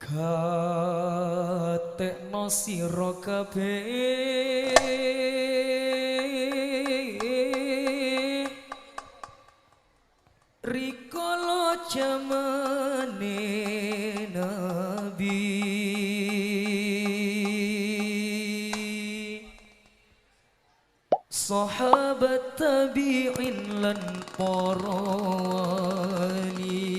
Gatekno sira kabeh rikala jamane Nabi sahabat tabi'in lan para wali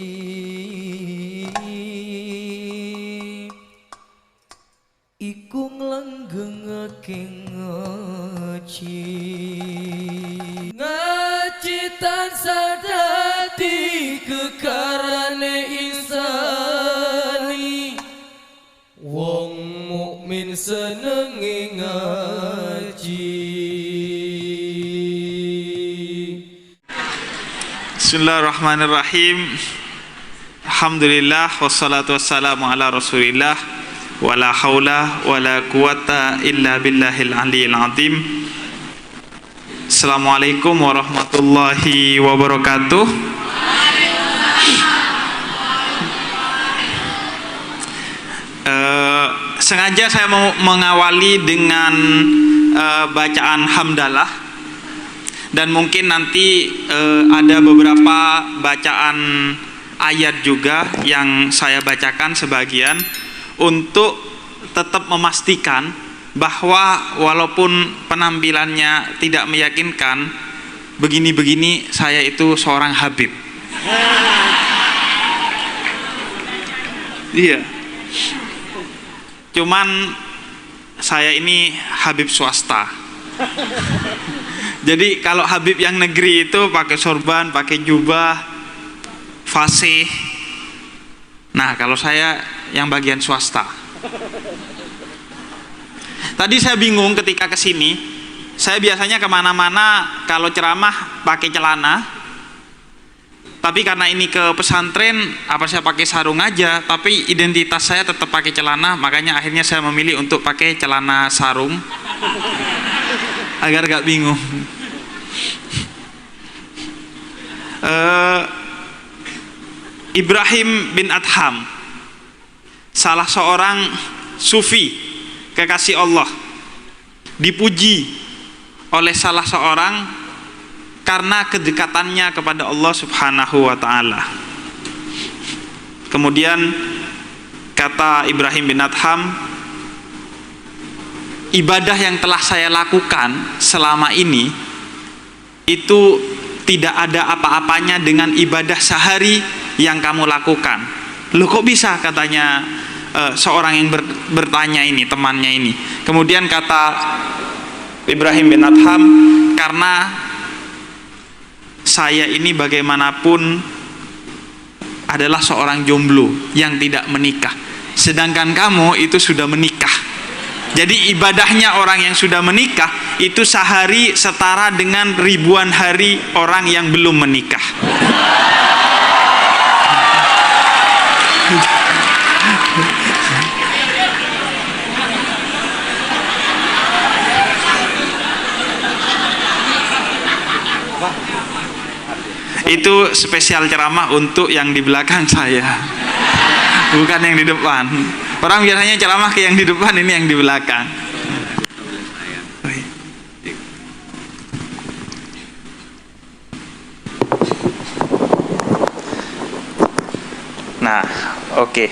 iku nglanggengake ngaji tansah dadi kekarane insani wong mukmin senenge ngaji. Bismillahirrahmanirrahim. Alhamdulillah wassalatu wassalamu ala Rasulillah wala haula wala quwata illa billahil aliyil azim. Assalamualaikum warahmatullahi wabarakatuh. Sengaja saya mau mengawali dengan bacaan hamdalah, dan mungkin nanti ada beberapa bacaan ayat juga yang saya bacakan sebagian untuk tetap memastikan bahwa walaupun penampilannya tidak meyakinkan, begini-begini saya itu seorang Habib. Iya. Cuman saya ini Habib swasta. Jadi kalau Habib yang negeri itu pakai sorban, pakai jubah, fasih. Nah, kalau saya yang bagian swasta. Tadi saya bingung ketika kesini. Saya biasanya kemana-mana kalau ceramah pakai celana. Tapi karena ini ke pesantren, apa saya pakai sarung aja. Tapi identitas saya tetap pakai celana. Makanya akhirnya saya memilih untuk pakai celana sarung agar gak bingung. Ibrahim bin Adham, salah seorang sufi kekasih Allah, dipuji oleh salah seorang karena kedekatannya kepada Allah Subhanahu wa ta'ala. Kemudian kata Ibrahim bin Adham, ibadah yang telah saya lakukan selama ini itu tidak ada apa-apanya dengan ibadah sehari yang kamu lakukan. Loh, kok bisa? Katanya seorang yang bertanya ini, temannya ini. Kemudian kata Ibrahim bin Adham, karena saya ini bagaimanapun adalah seorang jomblo yang tidak menikah, sedangkan kamu itu sudah menikah. Jadi ibadahnya orang yang sudah menikah itu sehari setara dengan ribuan hari orang yang belum menikah. Itu spesial ceramah untuk yang di belakang saya, bukan yang di depan. Orang biasanya ceramah ke yang di depan, ini yang di belakang. Nah, oke.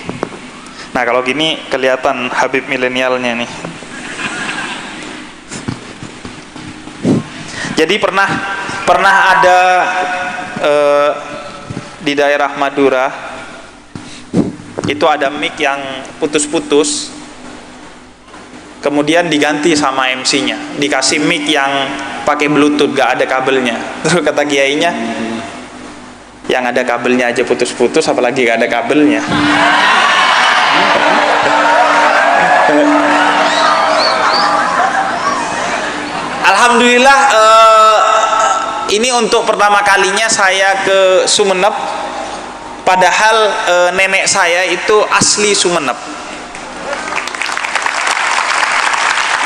Nah, kalau gini kelihatan Habib milenialnya nih. Jadi pernah ada di daerah Madura itu ada mic yang putus-putus, kemudian diganti sama MC-nya, dikasih mic yang pakai bluetooth, gak ada kabelnya. Terus kata kiainya, yang ada kabelnya aja putus-putus, apalagi gak ada kabelnya. Alhamdulillah, ini untuk pertama kalinya saya ke Sumeneb. Padahal nenek saya itu asli Sumeneb.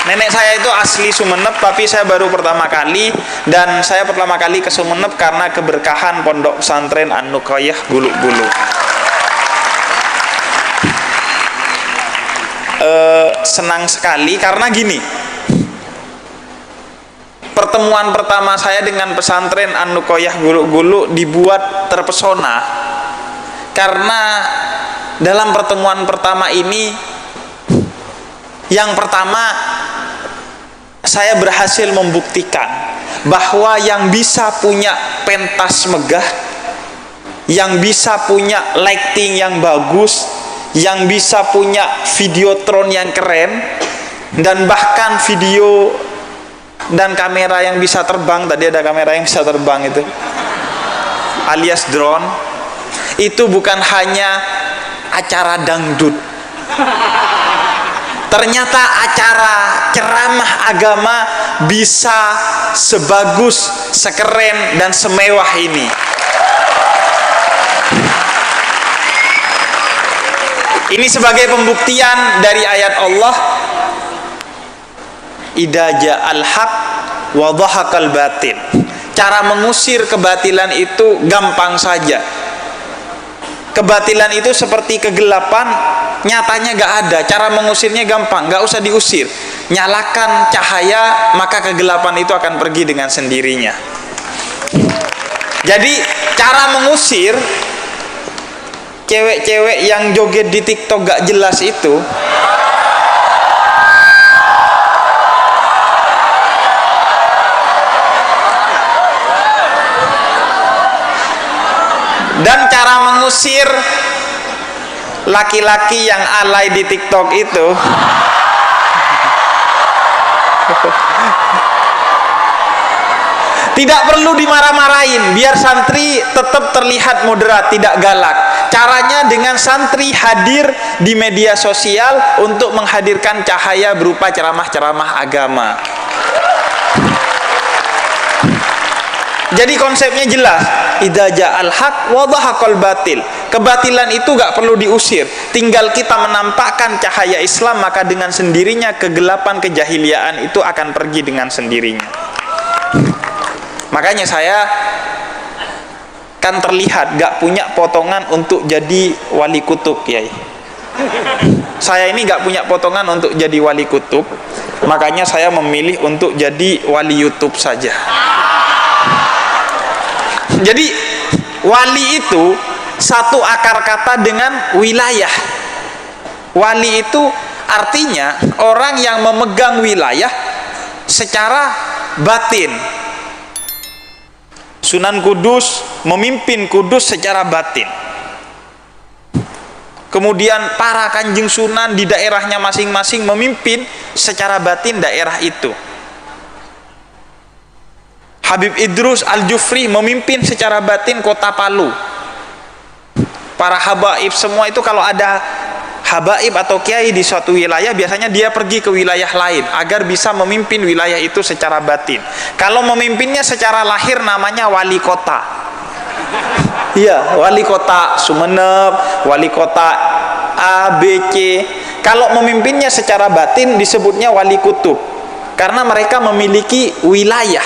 Nenek saya itu asli Sumeneb, tapi saya baru pertama kali, dan saya pertama kali ke Sumeneb karena keberkahan Pondok Pesantren An-Nuqayyah Guluk-Guluk. senang sekali karena gini, pertemuan pertama saya dengan pesantren An-Nuqoyah Gulu-Gulu dibuat terpesona karena dalam pertemuan pertama ini, yang pertama saya berhasil membuktikan bahwa yang bisa punya pentas megah, yang bisa punya lighting yang bagus, yang bisa punya videotron yang keren, dan bahkan video dan kamera yang bisa terbang, tadi ada kamera yang bisa terbang itu alias drone, itu bukan hanya acara dangdut. Ternyata acara ceramah agama bisa sebagus, sekeren, dan semewah ini. Ini sebagai pembuktian dari ayat Allah, idza ja'al haq wa dhahaqal batil. Cara mengusir kebatilan itu gampang saja. Kebatilan itu seperti kegelapan, nyatanya gak ada. Cara mengusirnya gampang, gak usah diusir. Nyalakan cahaya, maka kegelapan itu akan pergi dengan sendirinya. Jadi cara mengusir cewek-cewek yang joget di TikTok gak jelas itu, dan cara mengusir laki-laki yang alay di TikTok itu, tidak perlu dimarah-marahin, biar santri tetap terlihat moderat, tidak galak. Caranya dengan santri hadir di media sosial untuk menghadirkan cahaya berupa ceramah-ceramah agama. Jadi konsepnya jelas, idza ja'al haq wa dhahaqal batil. Kebatilan itu gak perlu diusir, tinggal kita menampakkan cahaya Islam, maka dengan sendirinya kegelapan kejahiliaan itu akan pergi dengan sendirinya. Makanya saya kan terlihat gak punya potongan untuk jadi wali kutub, Kiai. Saya ini gak punya potongan untuk jadi wali kutub, makanya saya memilih untuk jadi wali YouTube saja. Jadi wali itu satu akar kata dengan wilayah. Wali itu artinya orang yang memegang wilayah secara batin. Sunan Kudus memimpin Kudus secara batin. Kemudian para kanjeng sunan di daerahnya masing-masing memimpin secara batin daerah itu. Habib Idrus Al-Jufri memimpin secara batin kota Palu. Para habaib semua itu, kalau ada habaib atau kiai di suatu wilayah, biasanya dia pergi ke wilayah lain agar bisa memimpin wilayah itu secara batin. Kalau memimpinnya secara lahir namanya wali kota. Iya, wali kota Sumeneb, wali kota A, B, C. Kalau memimpinnya secara batin disebutnya wali kutub, karena mereka memiliki wilayah.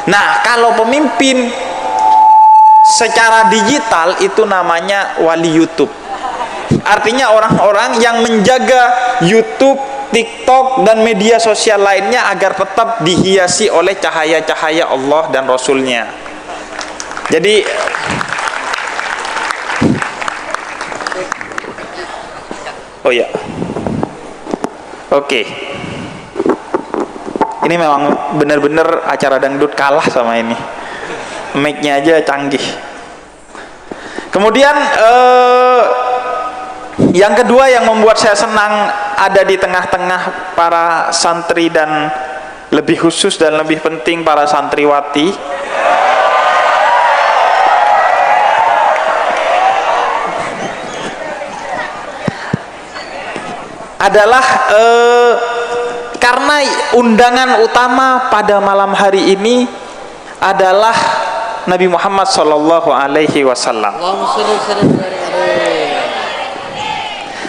Nah, kalau pemimpin secara digital itu namanya wali YouTube. Artinya orang-orang yang menjaga YouTube, TikTok, dan media sosial lainnya agar tetap dihiasi oleh cahaya-cahaya Allah dan Rasulnya. Jadi oh ya, oke. Ini memang benar-benar acara dangdut kalah sama ini. Mic-nya aja canggih. Kemudian yang kedua yang membuat saya senang ada di tengah-tengah para santri, dan lebih khusus dan lebih penting para santriwati, adalah karena undangan utama pada malam hari ini adalah Nabi Muhammad Sallallahu Alaihi Wasallam.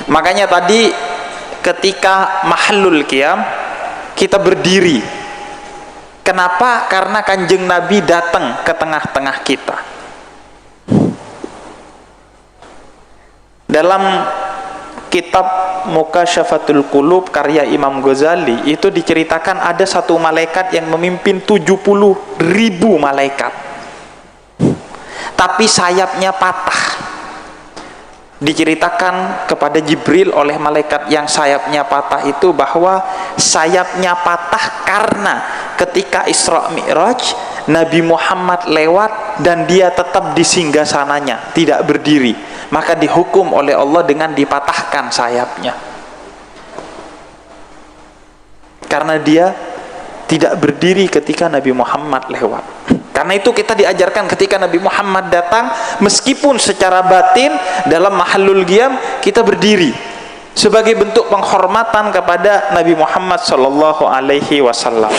Makanya tadi ketika mahallul qiyam kita berdiri. Kenapa? Karena kanjeng Nabi datang ke tengah-tengah kita. Dalam kitab Mukasyafatul Qulub karya Imam Ghazali itu diceritakan ada satu malaikat yang memimpin 70.000 malaikat, tapi sayapnya patah. Diceritakan kepada Jibril oleh malaikat yang sayapnya patah itu bahwa sayapnya patah karena ketika Isra Mi'raj Nabi Muhammad lewat dan dia tetap di singgasananya, tidak berdiri, maka dihukum oleh Allah dengan dipatahkan sayapnya karena dia tidak berdiri ketika Nabi Muhammad lewat. Karena itu kita diajarkan ketika Nabi Muhammad datang, meskipun secara batin dalam mahallul qiyam kita berdiri sebagai bentuk penghormatan kepada Nabi Muhammad sallallahu alaihi wasallam.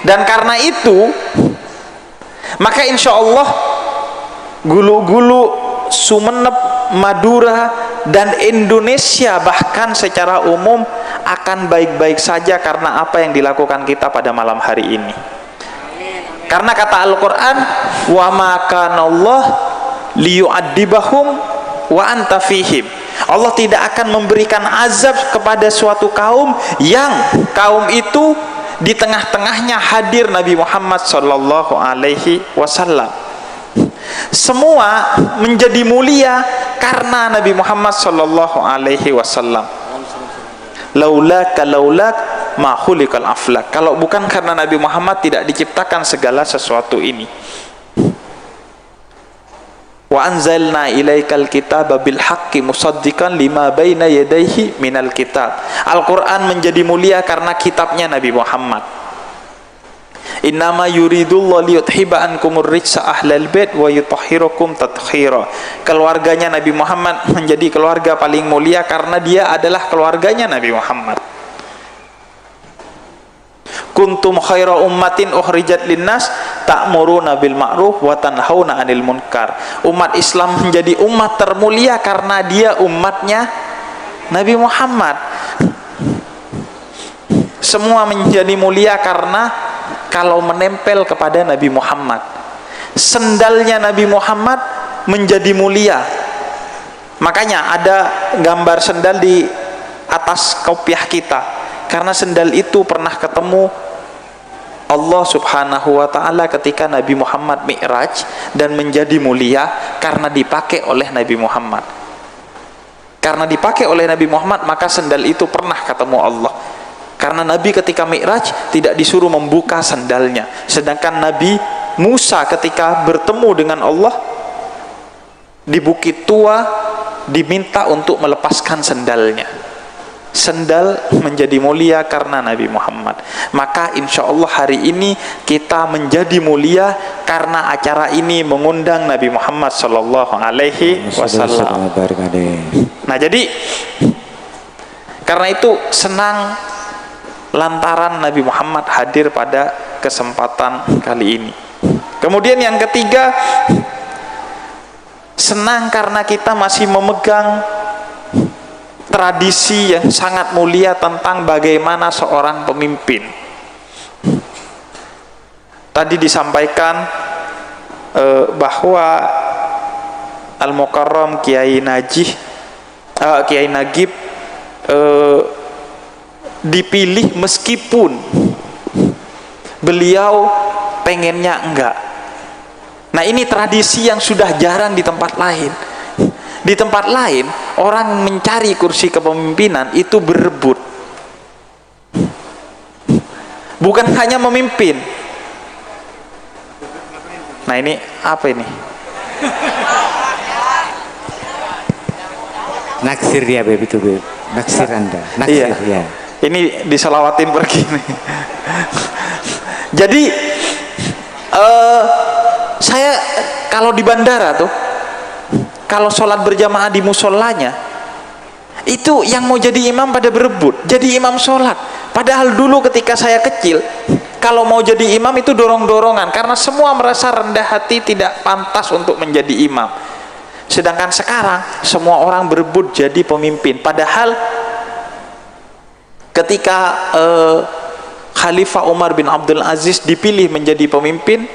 Dan karena itu maka insya Allah gulu-gulu Sumeneb, Madura dan Indonesia bahkan secara umum akan baik-baik saja karena apa yang dilakukan kita pada malam hari ini. Karena kata Al-Quran, wa ma kana Allah liyu'adzibahum wa anta fihim. Allah tidak akan memberikan azab kepada suatu kaum yang kaum itu di tengah-tengahnya hadir Nabi Muhammad sallallahu alaihi wasallam. Semua menjadi mulia karena Nabi Muhammad sallallahu alaihi wasallam. Laulaka ma khuliqal aflak. Kalau bukan karena Nabi Muhammad tidak diciptakan segala sesuatu ini. Wa anzalna ilaikal kitaba bil haqqi musaddiqan lima baina yadayhi minal kitab. Al-Qur'an menjadi mulia karena kitabnya Nabi Muhammad. Innama yuridullahu liyuthiba ankumur rijsa ahlal bait wa yutahhirakum tathira. Keluarganya Nabi Muhammad menjadi keluarga paling mulia karena dia adalah keluarganya Nabi Muhammad. Kuntum khaira ummatin ukhrijat linnas ta'muruna bil ma'ruf wa tanhauna 'anil munkar. Umat Islam menjadi umat termulia karena dia umatnya Nabi Muhammad. Semua menjadi mulia karena kalau menempel kepada Nabi Muhammad. Sendalnya Nabi Muhammad menjadi mulia. Makanya ada gambar sendal di atas kopiah kita. Karena sendal itu pernah ketemu Allah subhanahu wa ta'ala ketika Nabi Muhammad Mi'raj dan menjadi mulia karena dipakai oleh Nabi Muhammad. Karena dipakai oleh Nabi Muhammad maka sendal itu pernah ketemu Allah. Karena Nabi ketika Mi'raj tidak disuruh membuka sandalnya, sedangkan Nabi Musa ketika bertemu dengan Allah di Bukit Tua diminta untuk melepaskan sandalnya. Sendal menjadi mulia karena Nabi Muhammad. Maka insya Allah hari ini kita menjadi mulia karena acara ini mengundang Nabi Muhammad sallallahu alaihi wasallam. Nah, jadi karena itu senang lantaran Nabi Muhammad hadir pada kesempatan kali ini. Kemudian yang ketiga, senang karena kita masih memegang tradisi yang sangat mulia tentang bagaimana seorang pemimpin. Tadi disampaikan bahwa Al-Mukarram Kiai Nagib dipilih meskipun beliau pengennya enggak. Nah, ini tradisi yang sudah jarang di tempat lain. Di tempat lain orang mencari kursi kepemimpinan itu berebut, bukan hanya memimpin. Nah, ini apa ini? Naksir ya, Beb, itu Beb. Naksir Anda. Naksir iya. ya. Ini diselawatin pergi nih. Jadi saya kalau di bandara tuh, kalau sholat berjamaah di musolanya, itu yang mau jadi imam pada berebut jadi imam sholat. Padahal dulu ketika saya kecil, kalau mau jadi imam itu dorong-dorongan karena semua merasa rendah hati tidak pantas untuk menjadi imam. Sedangkan sekarang semua orang berebut jadi pemimpin. Padahal ketika Khalifah Umar bin Abdul Aziz dipilih menjadi pemimpin,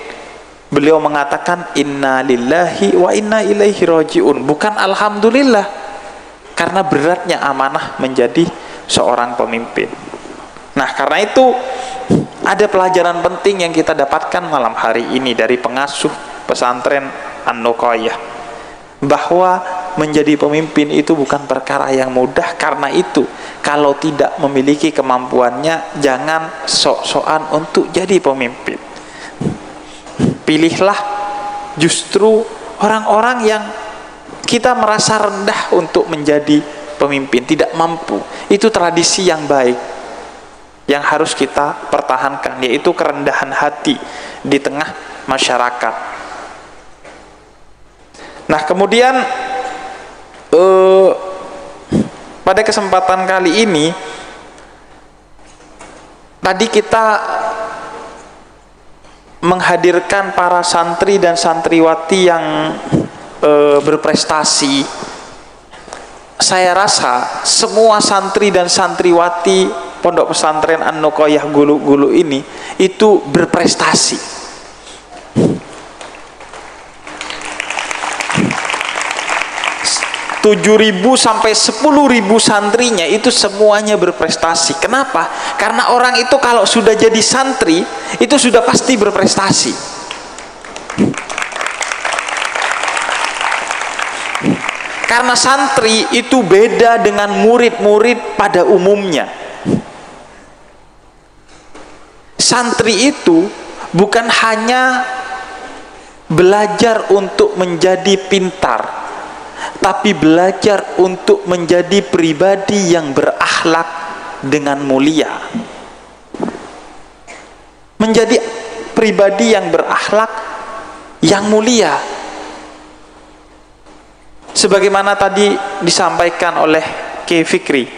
beliau mengatakan inna lillahi wa inna ilaihi rajiun, bukan alhamdulillah. karena beratnya amanah menjadi seorang pemimpin. Nah, karena itu ada pelajaran penting yang kita dapatkan malam hari ini dari pengasuh pesantren An-Nuqayyah, bahwa menjadi pemimpin itu bukan perkara yang mudah. Karena itu kalau tidak memiliki kemampuannya, jangan sok-sokan untuk jadi pemimpin. Pilihlah justru orang-orang yang kita merasa rendah untuk menjadi pemimpin, tidak mampu. Itu tradisi yang baik yang harus kita pertahankan, yaitu kerendahan hati di tengah masyarakat. Nah, kemudian pada kesempatan kali ini tadi kita menghadirkan para santri dan santriwati yang berprestasi. Saya rasa semua santri dan santriwati Pondok Pesantren An-Nuqayyah Gulu-Gulu ini itu berprestasi. 7.000 sampai 10.000 santrinya itu semuanya berprestasi. Kenapa? Karena orang itu kalau sudah jadi santri itu sudah pasti berprestasi. Karena santri itu beda dengan murid-murid pada umumnya. Santri itu bukan hanya belajar untuk menjadi pintar, tapi belajar untuk menjadi pribadi yang berakhlak dengan mulia. Menjadi pribadi yang berakhlak yang mulia. Sebagaimana tadi disampaikan oleh Kiai Fikri,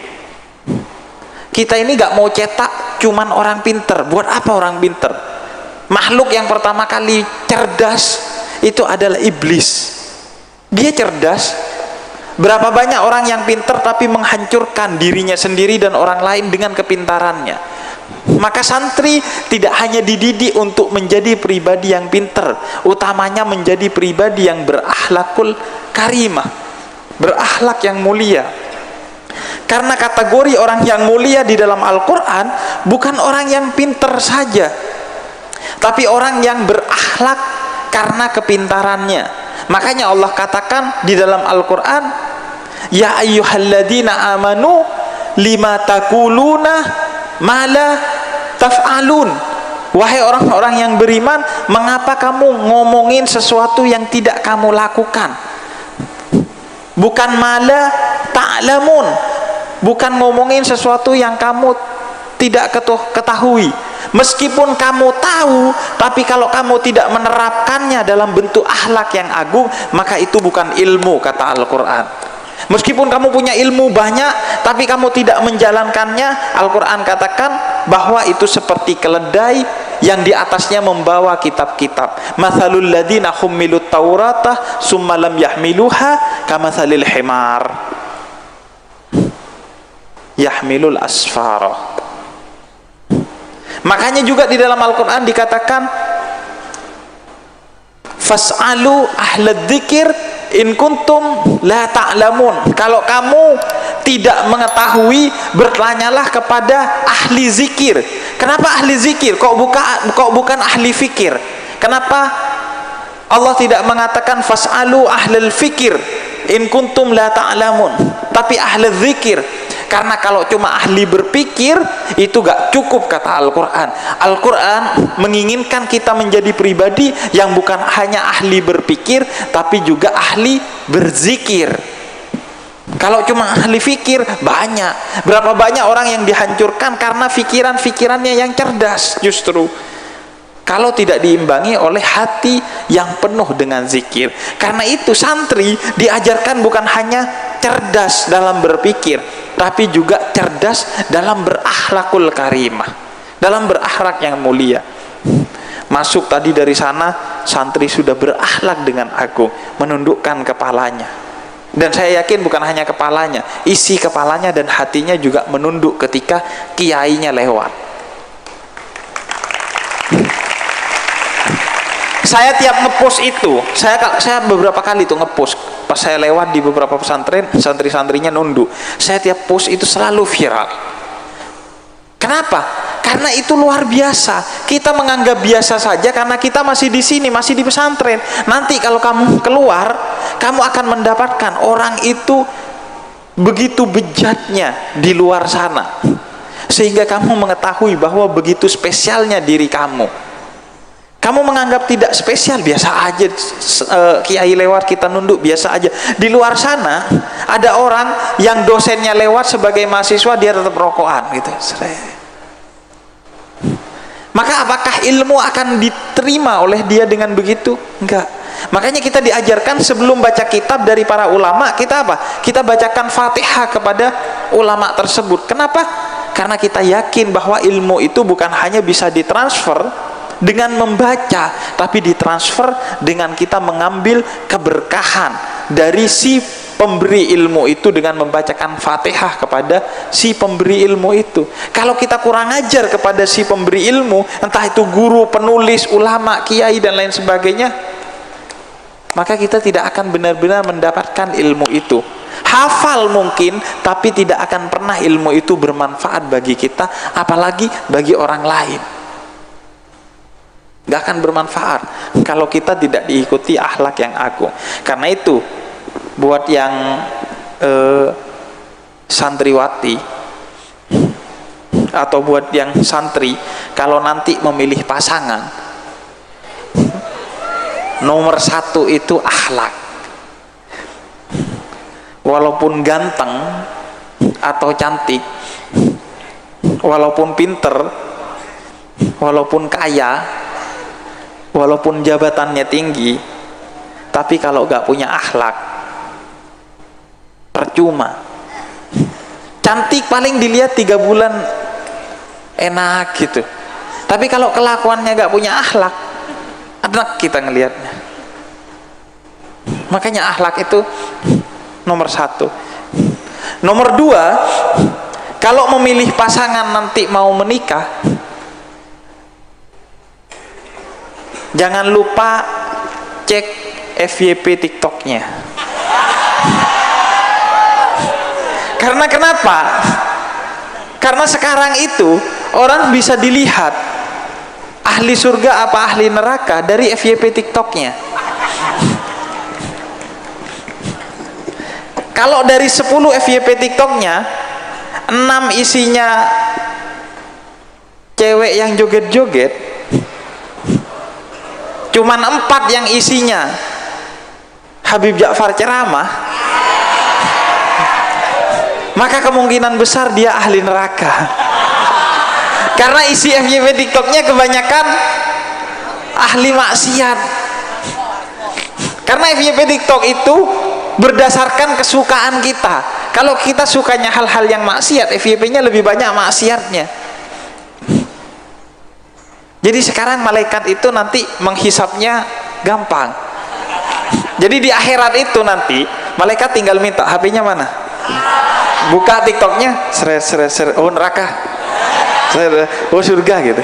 kita ini gak mau cetak cuman orang pinter. Buat apa orang pinter? Makhluk yang pertama kali cerdas itu adalah iblis. Dia cerdas. Berapa banyak orang yang pinter tapi menghancurkan dirinya sendiri dan orang lain dengan kepintarannya. Maka santri tidak hanya dididik untuk menjadi pribadi yang pinter, utamanya menjadi pribadi yang berakhlakul karimah, berakhlak yang mulia. Karena kategori orang yang mulia di dalam Al-Quran bukan orang yang pinter saja, tapi orang yang berakhlak karena kepintarannya. Makanya Allah katakan di dalam Al-Quran, ya ayyuhalladzina amanu lima takuluna mala taf'alun. Wahai orang-orang yang beriman, mengapa kamu ngomongin sesuatu yang tidak kamu lakukan? Bukan mala ta'lamun, bukan ngomongin sesuatu yang kamu tidak ketahui. Meskipun kamu tahu, tapi kalau kamu tidak menerapkannya dalam bentuk akhlak yang agung, maka itu bukan ilmu, kata Al-Quran. Meskipun kamu punya ilmu banyak, tapi kamu tidak menjalankannya, Al-Quran katakan bahwa itu seperti keledai yang di atasnya membawa kitab-kitab. Mathalul ladzina hummilut taurata summa lam yahmiluha kamathalil himar yahmilul asfara. Makanya juga di dalam Al-Quran dikatakan fas'alu ahlad dzikir in kuntum la ta'lamun. Kalau kamu tidak mengetahui, bertanyalah kepada ahli zikir. Kenapa ahli zikir? Kok bukan ahli fikir? Kenapa Allah tidak mengatakan fas'alu ahlal fikir in kuntum la ta'lamun, tapi ahli zikir? Karena kalau cuma ahli berpikir itu gak cukup, kata Al-Quran. Al-Quran menginginkan kita menjadi pribadi yang bukan hanya ahli berpikir, tapi juga ahli berzikir. Kalau cuma ahli fikir, banyak. Berapa banyak orang yang dihancurkan karena pikiran-pikirannya yang cerdas justru, kalau tidak diimbangi oleh hati yang penuh dengan zikir. Karena itu santri diajarkan bukan hanya cerdas dalam berpikir, tapi juga cerdas dalam berakhlakul karimah, dalam berakhlak yang mulia. Masuk tadi dari sana, santri sudah berakhlak dengan agung, menundukkan kepalanya. Dan saya yakin bukan hanya kepalanya, isi kepalanya dan hatinya juga menunduk ketika kiainya lewat. Saya tiap ngepost itu, saya beberapa kali tuh ngepost pas saya lewat di beberapa pesantren, santri-santrinya nunduk. Saya tiap post itu selalu viral. Kenapa? Karena itu luar biasa. Kita menganggap biasa saja karena kita masih di sini, masih di pesantren. Nanti kalau kamu keluar, kamu akan mendapatkan orang itu begitu bejatnya di luar sana, sehingga kamu mengetahui bahwa begitu spesialnya diri kamu. Kamu menganggap tidak spesial, biasa aja, kiai lewat kita nunduk biasa aja. Di luar sana ada orang yang dosennya lewat sebagai mahasiswa, dia tetap rokokan gitu. Maka apakah ilmu akan diterima oleh dia dengan begitu? Enggak. Makanya kita diajarkan sebelum baca kitab dari para ulama, kita apa? Kita bacakan Fatihah kepada ulama tersebut. Kenapa? Karena kita yakin bahwa ilmu itu bukan hanya bisa ditransfer dengan membaca, tapi ditransfer dengan kita mengambil keberkahan dari si pemberi ilmu itu dengan membacakan Fatihah kepada si pemberi ilmu itu. Kalau kita kurang ajar kepada si pemberi ilmu, entah itu guru, penulis, ulama, kiai dan lain sebagainya, maka kita tidak akan benar-benar mendapatkan ilmu itu. Hafal mungkin, tapi tidak akan pernah ilmu itu bermanfaat bagi kita, apalagi bagi orang lain. Gak akan bermanfaat kalau kita tidak diikuti akhlak yang agung. Karena itu buat yang santriwati atau buat yang santri, kalau nanti memilih pasangan, nomor satu itu akhlak. Walaupun ganteng atau cantik, walaupun pinter, walaupun kaya, walaupun jabatannya tinggi, tapi kalau gak punya akhlak, percuma. Cantik paling dilihat 3 bulan enak gitu, tapi kalau kelakuannya gak punya akhlak, enak kita ngelihatnya. Makanya akhlak itu nomor satu. Nomor dua, kalau memilih pasangan nanti mau menikah, jangan lupa cek FYP TikToknya. Karena kenapa? Karena sekarang itu orang bisa dilihat ahli surga apa ahli neraka dari FYP TikToknya. Kalau dari 10 FYP TikToknya, 6 isinya cewek yang joget-joget, cuman 4 yang isinya Habib Ja'far ceramah, maka kemungkinan besar dia ahli neraka. Karena isi FYP TikToknya kebanyakan ahli maksiat. Karena FYP TikTok itu berdasarkan kesukaan kita. Kalau kita sukanya hal-hal yang maksiat, FYP-nya lebih banyak maksiatnya. Jadi sekarang malaikat itu nanti menghisapnya gampang. Jadi di akhirat itu nanti malaikat tinggal minta HP-nya mana, buka TikToknya, seret, oh neraka, oh surga gitu.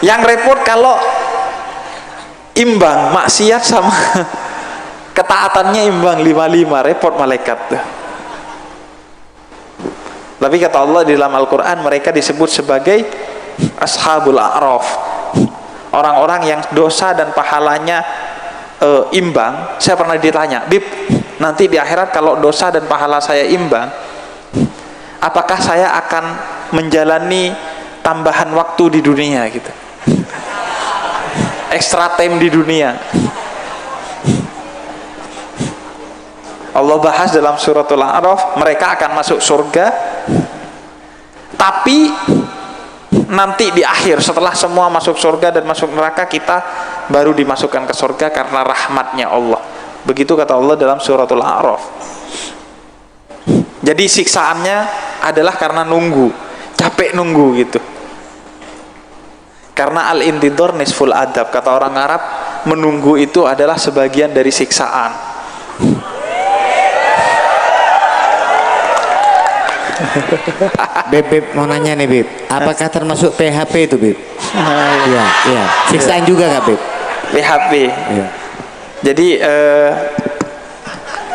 Yang repot kalau imbang maksiat sama ketaatannya imbang 5-5, repot malaikat tuh. Tapi kata Allah di dalam Al-Quran, mereka disebut sebagai ashabul a'raf, orang-orang yang dosa dan pahalanya imbang. Saya pernah ditanya, Bib, nanti di akhirat kalau dosa dan pahala saya imbang, apakah saya akan menjalani tambahan waktu di dunia gitu, extra time di dunia? Allah bahas dalam suratul A'raf, mereka akan masuk surga, tapi nanti di akhir setelah semua masuk surga dan masuk neraka, kita baru dimasukkan ke surga karena rahmatnya Allah. Begitu kata Allah dalam suratul A'raf. Jadi siksaannya adalah karena nunggu, capek nunggu gitu. Karena al-intidhar nisful adab, kata orang Arab, menunggu itu adalah sebagian dari siksaan. Beb, mau nanya nih Beb, apakah termasuk PHP itu Beb? Iya, iya. Siksaan juga nggak Beb? PHP. Iya. Jadi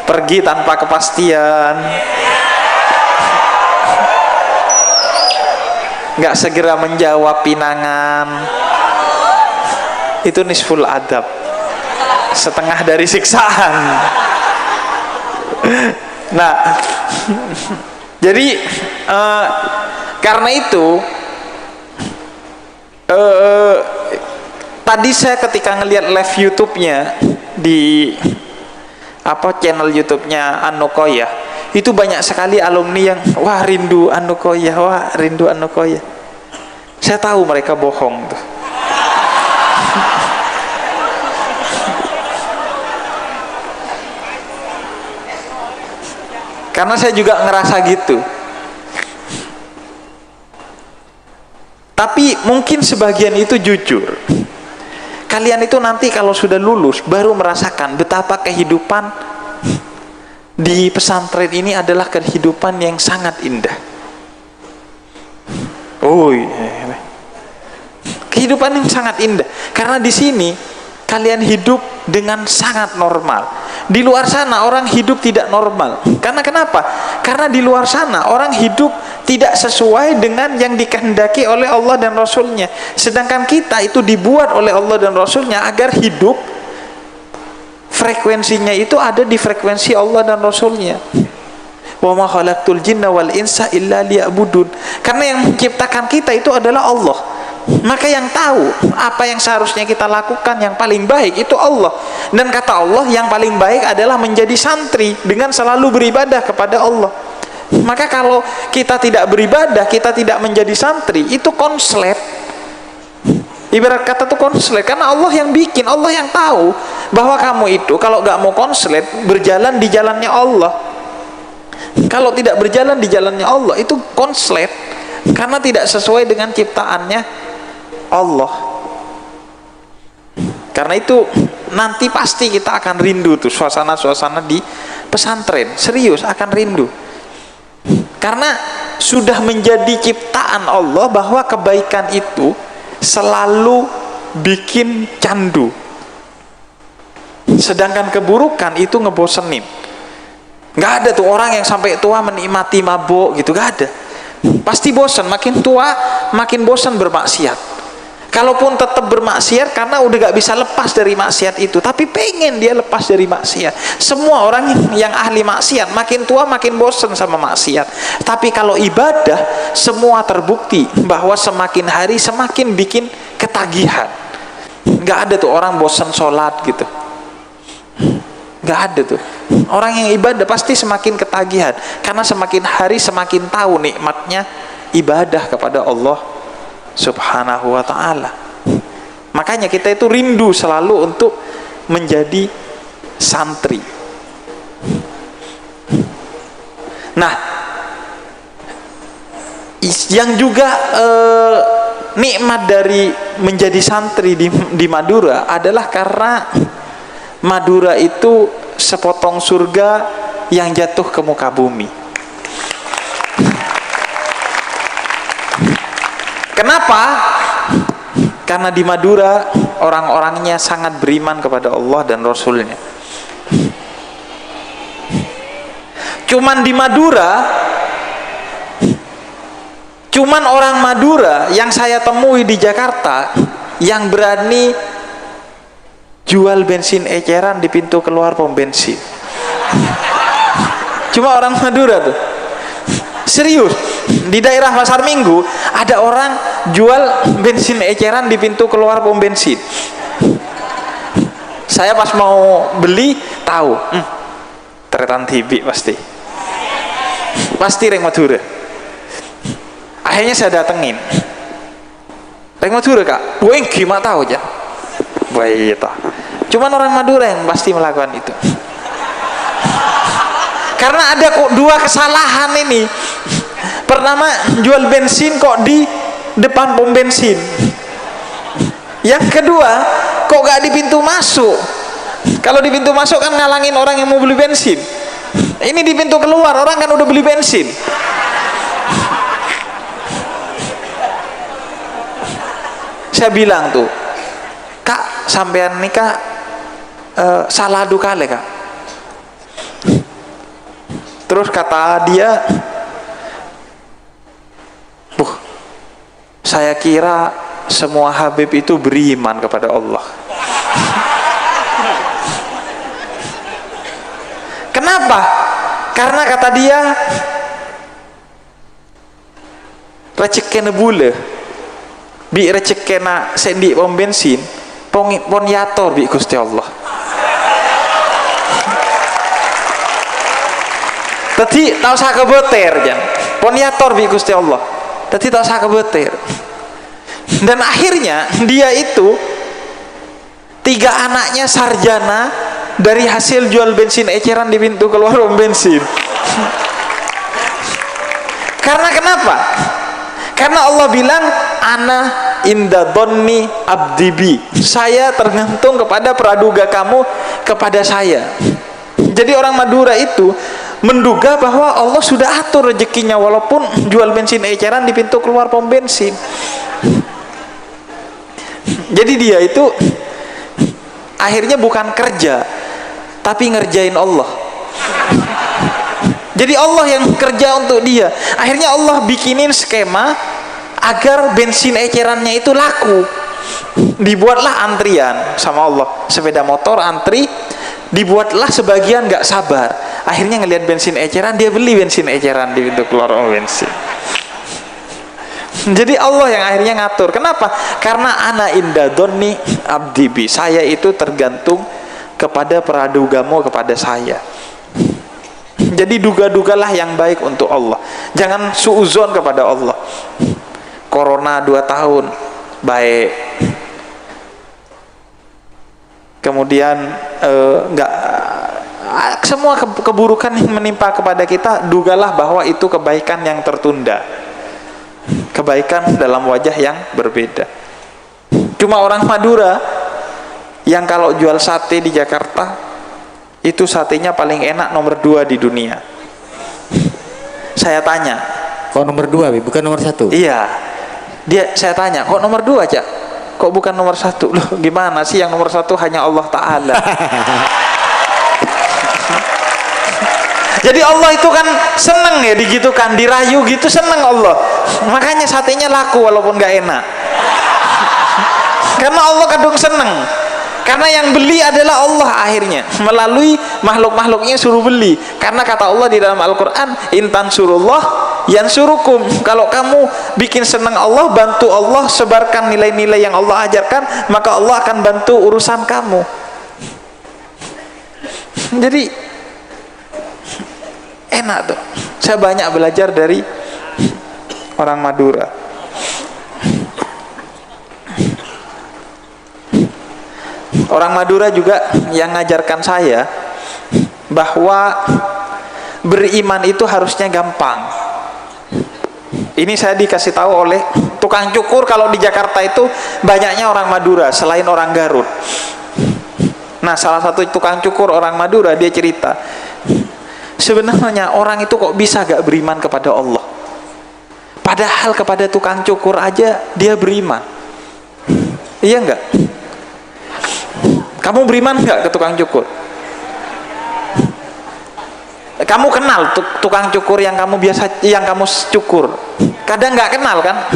pergi tanpa kepastian, nggak segera menjawab pinangan, itu nisful adab, setengah dari siksaan. Nah, jadi karena itu tadi saya ketika ngelihat live YouTube-nya di channel YouTube-nya An-Nuqoyah, itu banyak sekali alumni yang wah rindu An-Nuqoyah, wah rindu An-Nuqoyah. Saya tahu mereka bohong tuh. Karena saya juga ngerasa gitu. Tapi mungkin sebagian itu jujur. Kalian itu nanti kalau sudah lulus baru merasakan betapa kehidupan di pesantren ini adalah kehidupan yang sangat indah. Oh iya. Kehidupan yang sangat indah. Karena di sini kalian hidup dengan sangat normal. Di luar sana orang hidup tidak normal. Karena kenapa? Karena di luar sana orang hidup tidak sesuai dengan yang dikehendaki oleh Allah dan Rasulnya. Sedangkan kita itu dibuat oleh Allah dan Rasulnya agar hidup frekuensinya itu ada di frekuensi Allah dan Rasulnya. Wa ma khalaqtul jinna wal insa illa liya'budun. Karena yang menciptakan kita itu adalah Allah. Maka yang tahu apa yang seharusnya kita lakukan yang paling baik itu Allah. Dan kata Allah yang paling baik adalah menjadi santri dengan selalu beribadah kepada Allah. Maka kalau kita tidak beribadah, kita tidak menjadi santri, itu konslet. Ibarat kata itu konslet, karena Allah yang bikin, Allah yang tahu bahwa kamu itu kalau gak mau konslet, berjalan di jalannya Allah. Kalau tidak berjalan di jalannya Allah, itu konslet, karena tidak sesuai dengan ciptaannya Allah. Karena itu nanti pasti kita akan rindu tuh suasana-suasana di pesantren, serius akan rindu. Karena sudah menjadi ciptaan Allah bahwa kebaikan itu selalu bikin candu, sedangkan keburukan itu ngebosenin. Gak ada tuh orang yang sampai tua menikmati mabuk gitu, gak ada. Pasti bosan, makin tua makin bosan bermaksiat. Kalaupun tetap bermaksiat karena udah gak bisa lepas dari maksiat itu, tapi pengen dia lepas dari maksiat. Semua orang yang ahli maksiat makin tua makin bosan sama maksiat. Tapi kalau ibadah semua terbukti bahwa semakin hari semakin bikin ketagihan. Gak ada tuh orang bosan sholat gitu, gak ada tuh. Orang yang ibadah pasti semakin ketagihan, karena semakin hari semakin tahu nikmatnya ibadah kepada Allah Subhanahu wa ta'ala. Makanya kita itu rindu selalu untuk menjadi santri. Nah, yang juga nikmat dari menjadi santri di Madura adalah karena Madura itu sepotong surga yang jatuh ke muka bumi. Kenapa? Karena di Madura orang-orangnya sangat beriman kepada Allah dan Rasulnya. Cuman di Madura, cuman orang Madura yang saya temui di Jakarta yang berani jual bensin eceran di pintu keluar pom bensin. Cuma orang Madura tuh. Serius, di daerah Pasar Minggu ada orang jual bensin eceran di pintu keluar pom bensin. Saya pas mau beli tahu, Tretan TV pasti Reng Madura. Akhirnya saya datengin, Reng Madura kak, gue gimana tahu aja. Baik, cuman orang Madura yang pasti melakukan itu. Karena ada kok dua kesalahan ini. Pertama, jual bensin kok di depan pom bensin. Yang kedua, kok gak di pintu masuk. Kalau di pintu masuk kan ngalangin orang yang mau beli bensin. Ini di pintu keluar, orang kan udah beli bensin. Saya bilang tuh, kak, sampean nikah salah dukale Kak. Terus kata dia, saya kira semua Habib itu beriman kepada Allah. Kenapa? Karena kata dia, recekena bule bi recekena sendi pom bensin pon yator bi Gusti Allah. Tadi tahu saya kebeter jan pon yator bi Gusti Allah. Tadi tahu saya kebeter. Dan akhirnya dia itu 3 anaknya sarjana dari hasil jual bensin eceran di pintu keluar pom bensin. Karena kenapa? Karena Allah bilang ana inda dhanni abdibi, saya tergantung kepada praduga kamu kepada saya. Jadi orang Madura itu menduga bahwa Allah sudah atur rezekinya walaupun jual bensin eceran di pintu keluar pom bensin. Jadi dia itu akhirnya bukan kerja tapi ngerjain Allah. Jadi Allah yang kerja untuk dia. Akhirnya Allah bikinin skema agar bensin ecerannya itu laku. Dibuatlah antrian sama Allah. Sepeda motor antri, dibuatlah sebagian nggak sabar. Akhirnya ngelihat bensin eceran, dia beli bensin eceran di pintu keluar bensin. Jadi Allah yang akhirnya ngatur. Kenapa? Karena ana inda dhanni abdibi, saya itu tergantung kepada pradugamu kepada saya. Jadi duga-dugalah yang baik untuk Allah, jangan suuzon kepada Allah. Corona 2 tahun baik, kemudian enggak, semua keburukan yang menimpa kepada kita, dugalah bahwa itu kebaikan yang tertunda, kebaikan dalam wajah yang berbeda. Cuma orang Madura yang kalau jual sate di Jakarta itu satenya paling enak nomor 2 di dunia. Saya tanya, kok nomor 2 bukan nomor 1? Iya, saya tanya, kok nomor 2 Cak? Kok bukan nomor 1? Loh gimana sih, yang nomor 1 hanya Allah Ta'ala. Jadi Allah itu kan seneng ya digitukan, dirayu gitu, seneng Allah. Makanya satenya laku walaupun gak enak. Karena Allah kadung seneng. Karena yang beli adalah Allah akhirnya, melalui makhluk-makhluknya suruh beli. Karena kata Allah di dalam Al-Quran, intan surullah yansurukum. Kalau kamu bikin senang Allah, bantu Allah, sebarkan nilai-nilai yang Allah ajarkan, maka Allah akan bantu urusan kamu. Jadi enak tuh. Saya banyak belajar dari orang Madura. Orang Madura juga yang ngajarkan saya bahwa beriman itu harusnya gampang. Ini saya dikasih tahu oleh tukang cukur. Kalau di Jakarta itu banyaknya orang Madura selain orang Garut. Nah, salah satu tukang cukur orang Madura, dia cerita, sebenarnya orang itu kok bisa gak beriman kepada Allah, padahal kepada tukang cukur aja dia beriman. Iya enggak? Kamu beriman nggak ke tukang cukur? Kamu kenal tukang cukur yang kamu cukur? Kadang nggak kenal kan?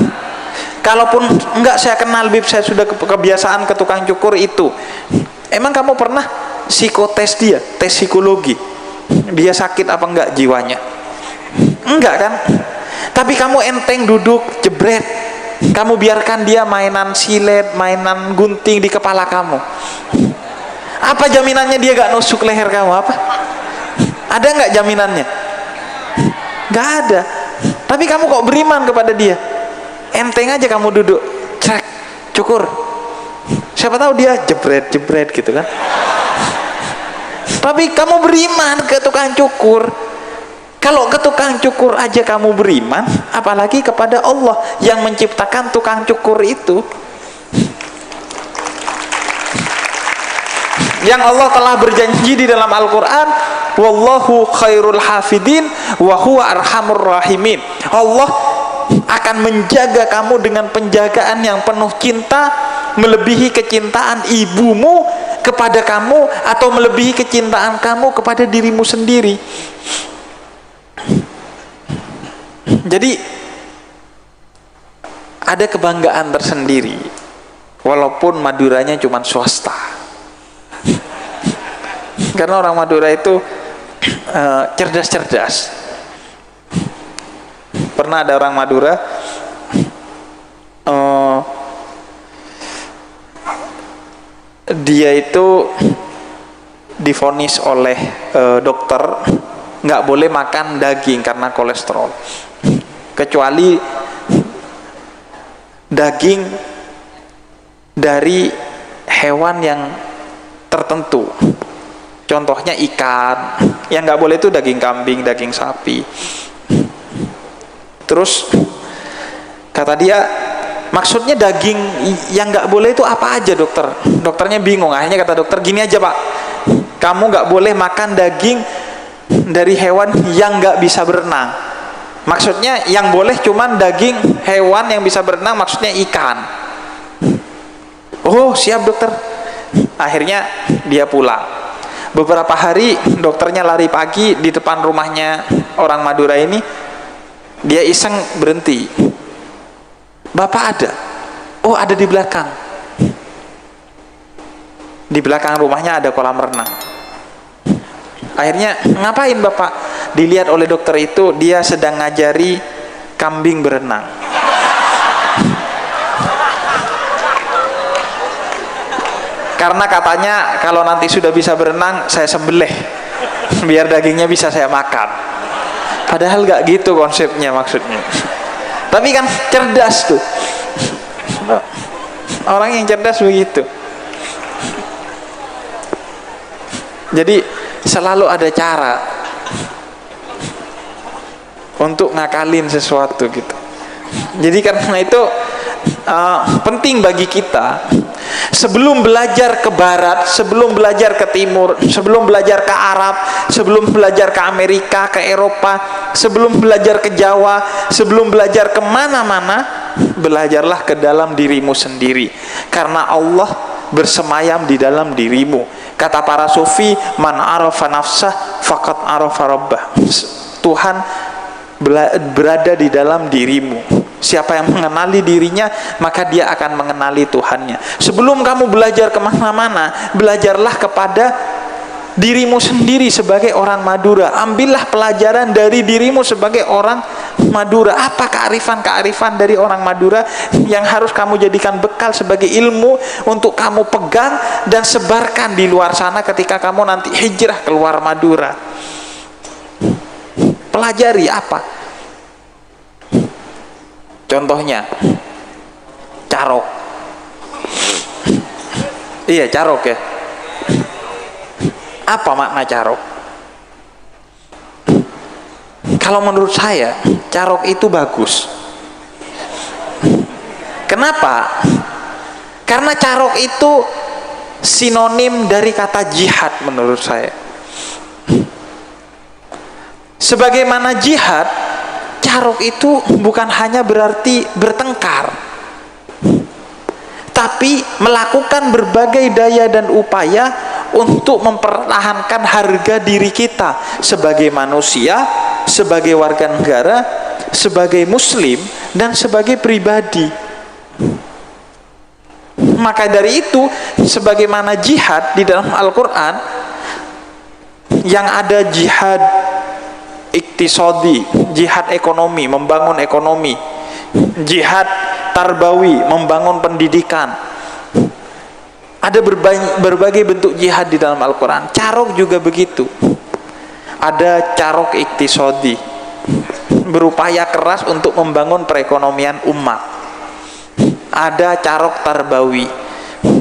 Kalaupun nggak saya kenal, Bib, saya sudah kebiasaan ke tukang cukur itu. Emang kamu pernah psikotes dia, tes psikologi? Dia sakit apa enggak jiwanya? Enggak kan? Tapi kamu enteng duduk jebret, kamu biarkan dia mainan silet, mainan gunting di kepala kamu. Apa jaminannya dia gak nusuk leher kamu? Apa? Ada nggak jaminannya? Gak ada. Tapi kamu kok beriman kepada dia? Enteng aja kamu duduk, cek, cukur. Siapa tahu dia jebret gitu kan? Tapi kamu beriman ke tukang cukur. Kalau ke tukang cukur aja kamu beriman, apalagi kepada Allah yang menciptakan tukang cukur itu. Yang Allah telah berjanji di dalam Al-Quran, wallahu khairul hafidin wa huwa arhamur rahimin. Allah akan menjaga kamu dengan penjagaan yang penuh cinta, melebihi kecintaan ibumu kepada kamu atau melebihi kecintaan kamu kepada dirimu sendiri. Jadi ada kebanggaan tersendiri walaupun Maduranya cuma swasta. Karena orang Madura itu cerdas-cerdas. Pernah ada orang Madura dia itu divonis oleh dokter nggak boleh makan daging karena kolesterol, kecuali daging dari hewan yang tertentu. Contohnya ikan, yang nggak boleh itu daging kambing, daging sapi. Terus kata dia, maksudnya daging yang nggak boleh itu apa aja dokter? Dokternya bingung. Akhirnya kata dokter, gini aja pak, kamu nggak boleh makan daging dari hewan yang nggak bisa berenang. Maksudnya yang boleh cuman daging hewan yang bisa berenang, maksudnya ikan. Oh siap dokter. Akhirnya dia pulang. Beberapa hari dokternya lari pagi di depan rumahnya orang Madura ini. Dia iseng berhenti. Bapak ada? Oh ada di belakang. Di belakang rumahnya ada kolam renang. Akhirnya ngapain bapak? Dilihat oleh dokter itu dia sedang ngajari kambing berenang. Karena katanya kalau nanti sudah bisa berenang saya sembelih biar dagingnya bisa saya makan. Padahal gak gitu konsepnya maksudnya. Tapi kan cerdas tuh. Orang yang cerdas begitu. Jadi selalu ada cara untuk ngakalin sesuatu gitu. Jadi karena itu penting bagi kita sebelum belajar ke barat, sebelum belajar ke timur, sebelum belajar ke Arab, sebelum belajar ke Amerika, ke Eropa, sebelum belajar ke Jawa, sebelum belajar kemana-mana, belajarlah ke dalam dirimu sendiri. Karena Allah bersemayam di dalam dirimu. Kata para sufi, man arafa nafsah faqad arafa rabbah. Tuhan berada di dalam dirimu. Siapa yang mengenali dirinya, maka dia akan mengenali Tuhannya. Sebelum kamu belajar kemana-mana, belajarlah kepada dirimu sendiri sebagai orang Madura. Ambillah pelajaran dari dirimu sebagai orang Madura. Apa kearifan-kearifan dari orang Madura yang harus kamu jadikan bekal sebagai ilmu untuk kamu pegang dan sebarkan di luar sana ketika kamu nanti hijrah keluar Madura. Pelajari apa? Contohnya carok. Iya carok ya. Apa makna carok? Kalau menurut saya carok itu bagus. Kenapa? Karena carok itu sinonim dari kata jihad menurut saya. Sebagaimana jihad, carok itu bukan hanya berarti bertengkar, tapi melakukan berbagai daya dan upaya untuk mempertahankan harga diri kita sebagai manusia, sebagai warga negara, sebagai muslim, dan sebagai pribadi. Maka dari itu, sebagaimana jihad di dalam Al-Quran, yang ada jihad iktisadi, jihad ekonomi, membangun ekonomi, jihad tarbawi, membangun pendidikan. Ada berbagai bentuk jihad di dalam Al-Quran. Carok juga begitu. Ada carok iktisadi, berupaya keras untuk membangun perekonomian umat. Ada carok tarbawi,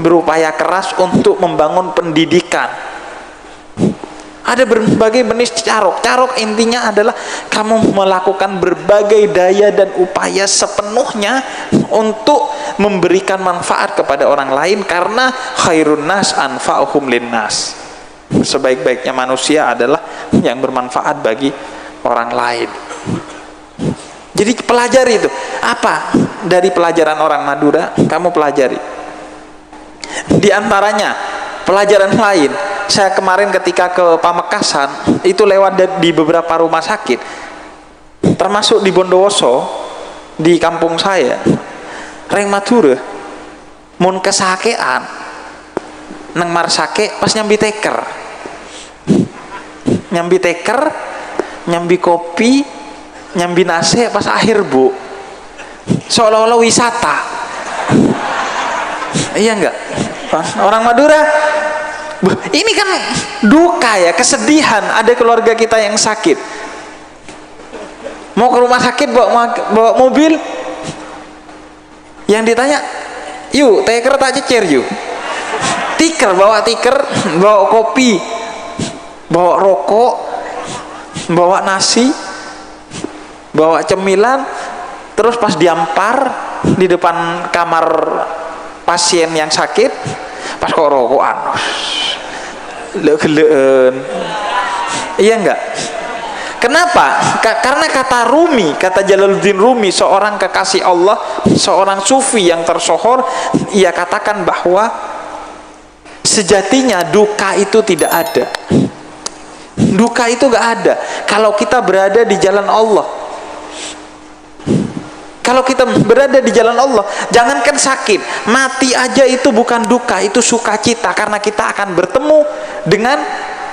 berupaya keras untuk membangun pendidikan. Ada berbagai jenis carok. Carok intinya adalah kamu melakukan berbagai daya dan upaya sepenuhnya untuk memberikan manfaat kepada orang lain, karena khairun nas anfa'uhum linnas. Sebaik-baiknya manusia adalah yang bermanfaat bagi orang lain. Jadi pelajari itu. Apa dari pelajaran orang Madura kamu pelajari? Di antaranya pelajaran lain, saya kemarin ketika ke Pamekasan itu lewat di beberapa rumah sakit, termasuk di Bondowoso, di kampung saya, reng Madura, mun kesakean nang marsake pas nyambi teker, nyambi kopi, nyambi nasi pas akhir bu, seolah-olah wisata. Iya enggak? Orang Madura, ini kan duka ya, kesedihan, ada keluarga kita yang sakit, mau ke rumah sakit bawa mobil, yang ditanya, yuk teker tak cecer yuk, bawa kopi, bawa rokok, bawa nasi, bawa cemilan, terus pas diampar di depan kamar pasien yang sakit, pas kok rokokan, iya enggak? Kenapa? Karena kata Rumi, kata Jalaluddin Rumi, seorang kekasih Allah, seorang sufi yang tersohor, ia katakan bahwa sejatinya duka itu tidak ada. Duka itu gak ada kalau kita berada di jalan Allah. Kalau kita berada di jalan Allah, jangankan sakit, mati aja itu bukan duka, itu sukacita, karena kita akan bertemu dengan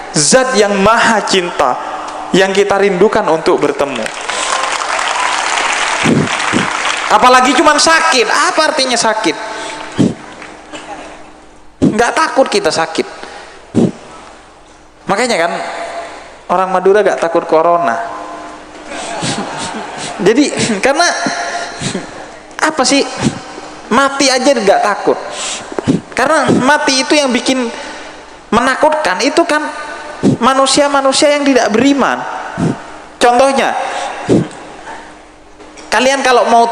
zat yang maha cinta, yang kita rindukan untuk bertemu. Apalagi cuman sakit, apa artinya sakit? Nggak takut kita sakit. Makanya kan orang Madura gak takut corona. Jadi karena apa sih, mati aja gak takut, karena mati itu yang bikin menakutkan itu kan manusia-manusia yang tidak beriman. Contohnya, kalian kalau mau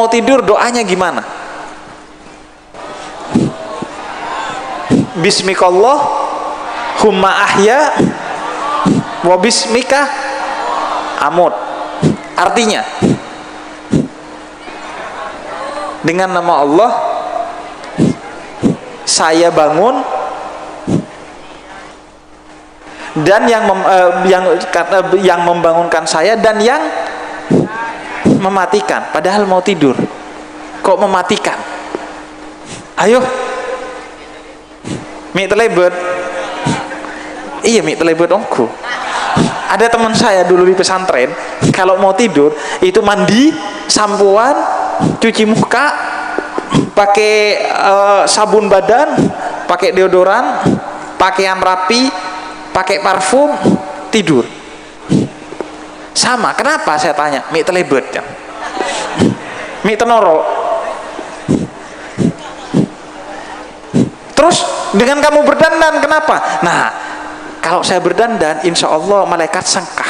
tidur doanya gimana? Bismikallahumma ahya wa bismika amut. Artinya, dengan nama Allah saya bangun, dan yang membangunkan saya, dan yang mematikan. Padahal mau tidur kok mematikan. Ayo mie telebet. Iya, mie telebet ongku. Ada teman saya dulu di pesantren, kalau mau tidur itu mandi, sampoan, cuci muka, pakai sabun badan, pakai deodoran, pakaian rapi, pakai parfum, tidur. Sama. Kenapa saya tanya? Mie telebet kan? Mie tenoro. Terus dengan kamu berdandan, kenapa? Nah, kalau saya berdandan, insya Allah malaikat sengkah.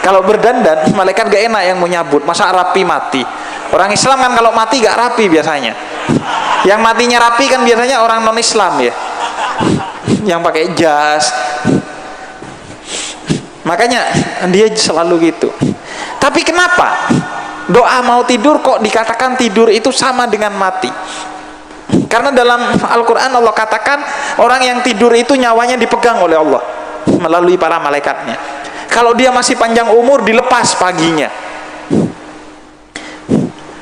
Kalau berdandan, malaikat gak enak yang mau nyabut. Masa rapi mati? Orang Islam kan kalau mati gak rapi biasanya. Yang matinya rapi kan biasanya orang non Islam ya, yang pakai jas. Makanya dia selalu gitu. Tapi kenapa doa mau tidur kok dikatakan tidur itu sama dengan mati? Karena dalam Al-Quran Allah katakan orang yang tidur itu nyawanya dipegang oleh Allah melalui para malaikatnya. Kalau dia masih panjang umur, dilepas paginya.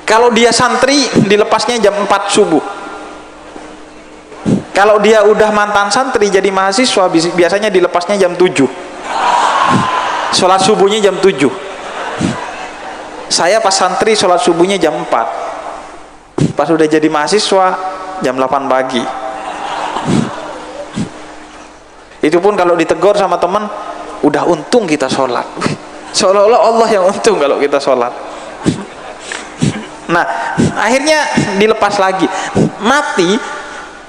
Kalau dia santri, dilepasnya jam 4 subuh. Kalau dia udah mantan santri jadi mahasiswa, biasanya dilepasnya jam 7. Sholat subuhnya jam 7. Saya pas santri sholat subuhnya jam 4. Pas udah jadi mahasiswa jam 8 pagi. Itu pun kalau ditegur sama teman, udah untung kita sholat. Seolah-olah Allah yang untung kalau kita sholat. Nah, akhirnya dilepas lagi. Mati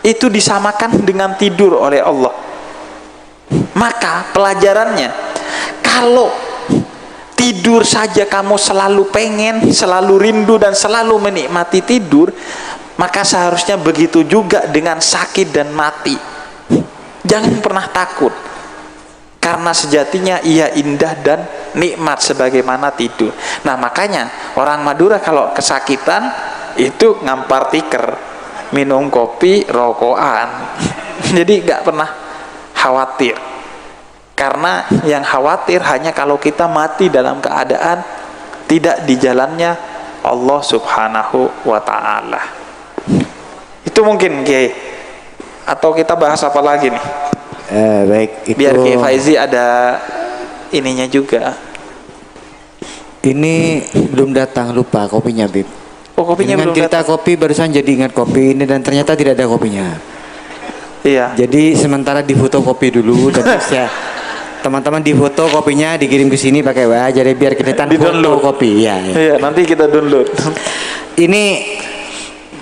itu disamakan dengan tidur oleh Allah. Maka pelajarannya, kalau tidur saja kamu selalu pengen, selalu rindu, dan selalu menikmati tidur, maka seharusnya begitu juga dengan sakit dan mati. Jangan pernah takut, karena sejatinya ia indah dan nikmat sebagaimana tidur. Nah, makanya orang Madura kalau kesakitan itu ngampar tikar. minum kopi, rokokan. Jadi nggak pernah khawatir. Karena yang khawatir hanya kalau kita mati dalam keadaan tidak di jalannya Allah Subhanahu wa ta'ala. Itu mungkin Kiai. Atau kita bahas apa lagi nih? Baik, itu Biar Kiai Faizi ada ininya juga. ini belum datang, lupa kopinya, Bib. Oh, kopinya Dengan belum cerita datang. kopi barusan jadi ingat kopi ini dan ternyata tidak ada kopinya. Iya. Jadi sementara difoto kopi dulu dan terus ya teman-teman difoto kopinya dikirim ke sini pakai WA jadi biar kelihatan foto Di-download. kopi ya. Iya, nanti kita download. Ini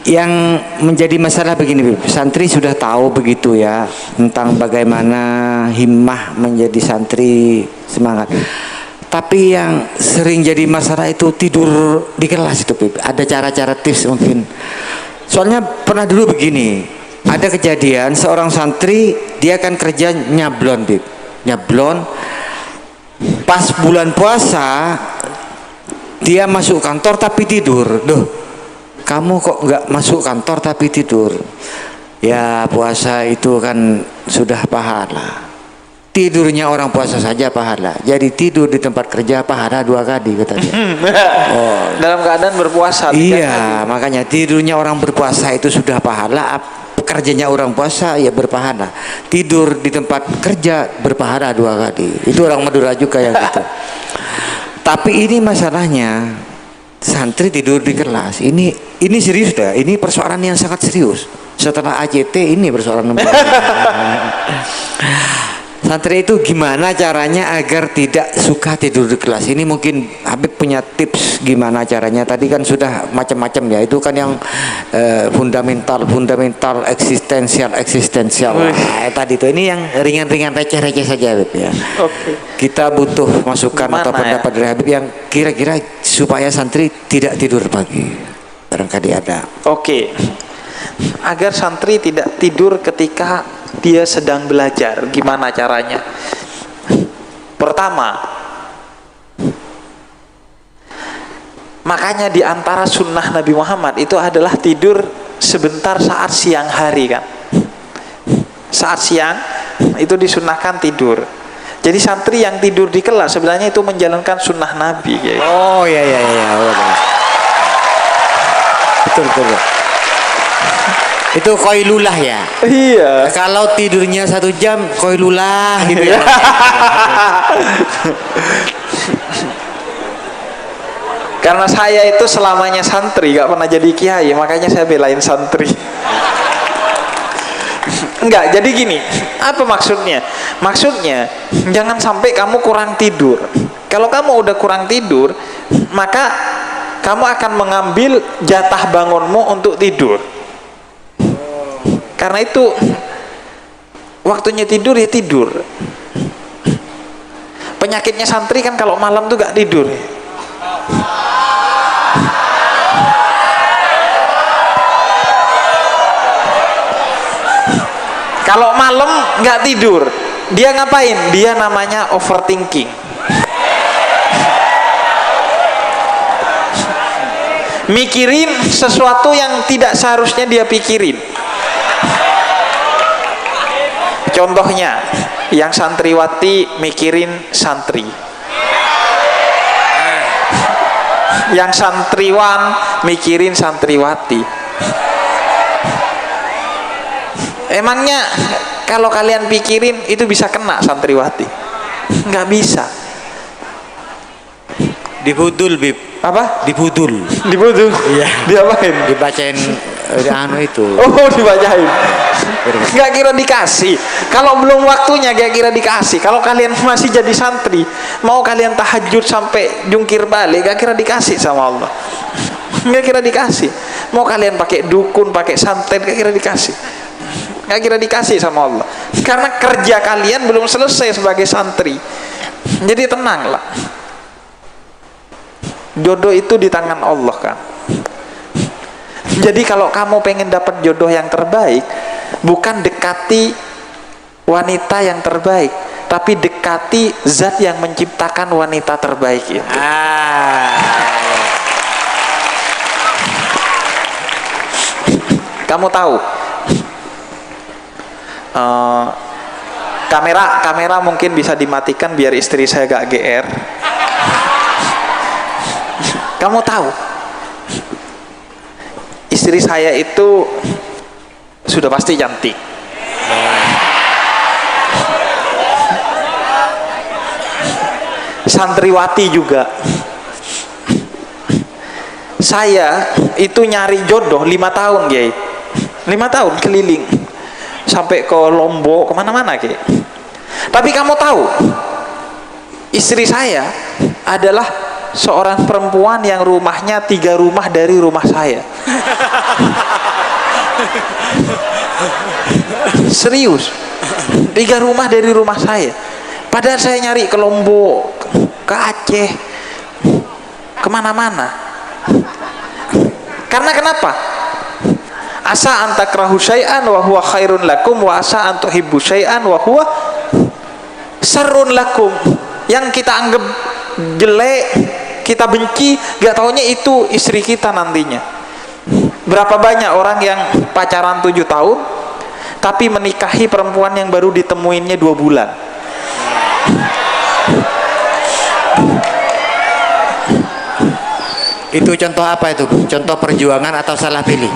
yang menjadi masalah begini, Bib. Santri sudah tahu begitu ya tentang bagaimana himmah menjadi santri semangat. Tapi yang sering jadi masalah itu tidur di kelas itu, Bib. Ada cara-cara tips mungkin. Soalnya pernah dulu begini, ada kejadian seorang santri dia kan kerja nyablon, Bib. Nyablon. Pas bulan puasa dia masuk kantor tapi tidur. Duh, kamu kok nggak masuk kantor tapi tidur? Ya puasa itu kan sudah pahala. Tidurnya orang puasa saja pahala. Jadi tidur di tempat kerja pahala 2 kali katanya. Oh. Dalam keadaan berpuasa. Iya, makanya tidurnya orang berpuasa itu sudah pahala. Kerjanya orang puasa ya berpahala. Tidur di tempat kerja berpahala 2 kali. Itu orang Madura juga yang gitu. Tapi ini masalahnya santri tidur di kelas. Ini serius dah. Ini persoalan yang sangat serius. Setelah ACT ini persoalan santri itu gimana caranya agar tidak suka tidur di kelas? Ini mungkin Habib punya tips gimana caranya. Tadi kan sudah macam-macam ya. Itu kan yang fundamental, eksistensial. Tadi itu ini yang ringan-ringan receh-receh saja, Habib ya. Oke. Kita butuh masukan Gimana atau pendapat dari Habib yang kira-kira supaya santri tidak tidur pagi. Barangkali ada. Oke. Agar santri tidak tidur ketika dia sedang belajar, gimana caranya? Pertama, makanya di antara sunnah Nabi Muhammad itu adalah tidur sebentar saat siang hari kan. Saat siang itu disunnahkan tidur. Jadi santri yang tidur di kelas sebenarnya itu menjalankan sunnah Nabi. Gitu. Oh ya. Betul. Itu koilulah ya. Iya. Kalau tidurnya 1 jam koilulah gitu ya. Karena saya itu selamanya santri, gak pernah jadi kiai, makanya saya belain santri. Enggak, jadi gini, apa maksudnya? Maksudnya jangan sampai kamu kurang tidur. Kalau kamu udah kurang tidur, maka kamu akan mengambil jatah bangunmu untuk tidur. Karena itu waktunya tidur ya tidur. Penyakitnya santri kan kalau malam tuh gak tidur. Kalau malam gak tidur, dia ngapain? Dia namanya overthinking. Mikirin sesuatu yang tidak seharusnya dia pikirin. Contohnya, yang santriwati mikirin santri, yang santriwan mikirin santriwati. Emangnya kalau kalian pikirin itu bisa kena santriwati? Nggak bisa. Dibudul, Bib. Apa? Dibudul. Dibudul? Iya. Diapain? Dibacain anu itu. Oh, dibacain. Gak kira dikasih. Kalau belum waktunya gak kira dikasih. Kalau kalian masih jadi santri, mau kalian tahajud sampai jungkir balik, gak kira dikasih sama Allah. Gak kira dikasih. Mau kalian pakai dukun, pakai santet, gak kira dikasih. Gak kira dikasih sama Allah. Karena kerja kalian belum selesai sebagai santri. Jadi tenanglah. Jodoh itu di tangan Allah kan. Jadi kalau kamu pengen dapat jodoh yang terbaik, bukan dekati wanita yang terbaik, tapi dekati zat yang menciptakan wanita terbaik itu. Kamu tahu kamera mungkin bisa dimatikan biar istri saya gak GR. Kamu tahu istri saya itu sudah pasti cantik. Santriwati juga. Saya itu nyari jodoh 5 tahun, Kiai. 5 tahun keliling sampai ke Lombok, kemana-mana, Kiai. Tapi kamu tahu istri saya adalah seorang perempuan yang rumahnya 3 rumah dari rumah saya. Serius, 3 rumah dari rumah saya. Padahal saya nyari ke Lombok, ke Aceh, kemana-mana. Karena kenapa? Asa antakrahu syai'an wa huwa khairun lakum wa asa antuhibbu syai'an wa huwa sarrun lakum. Yang kita anggap jelek, kita benci, gak taunya itu istri kita nantinya. Berapa banyak orang yang pacaran 7 tahun tapi menikahi perempuan yang baru ditemuinnya 2 bulan. Itu contoh apa itu? Contoh perjuangan atau salah pilih?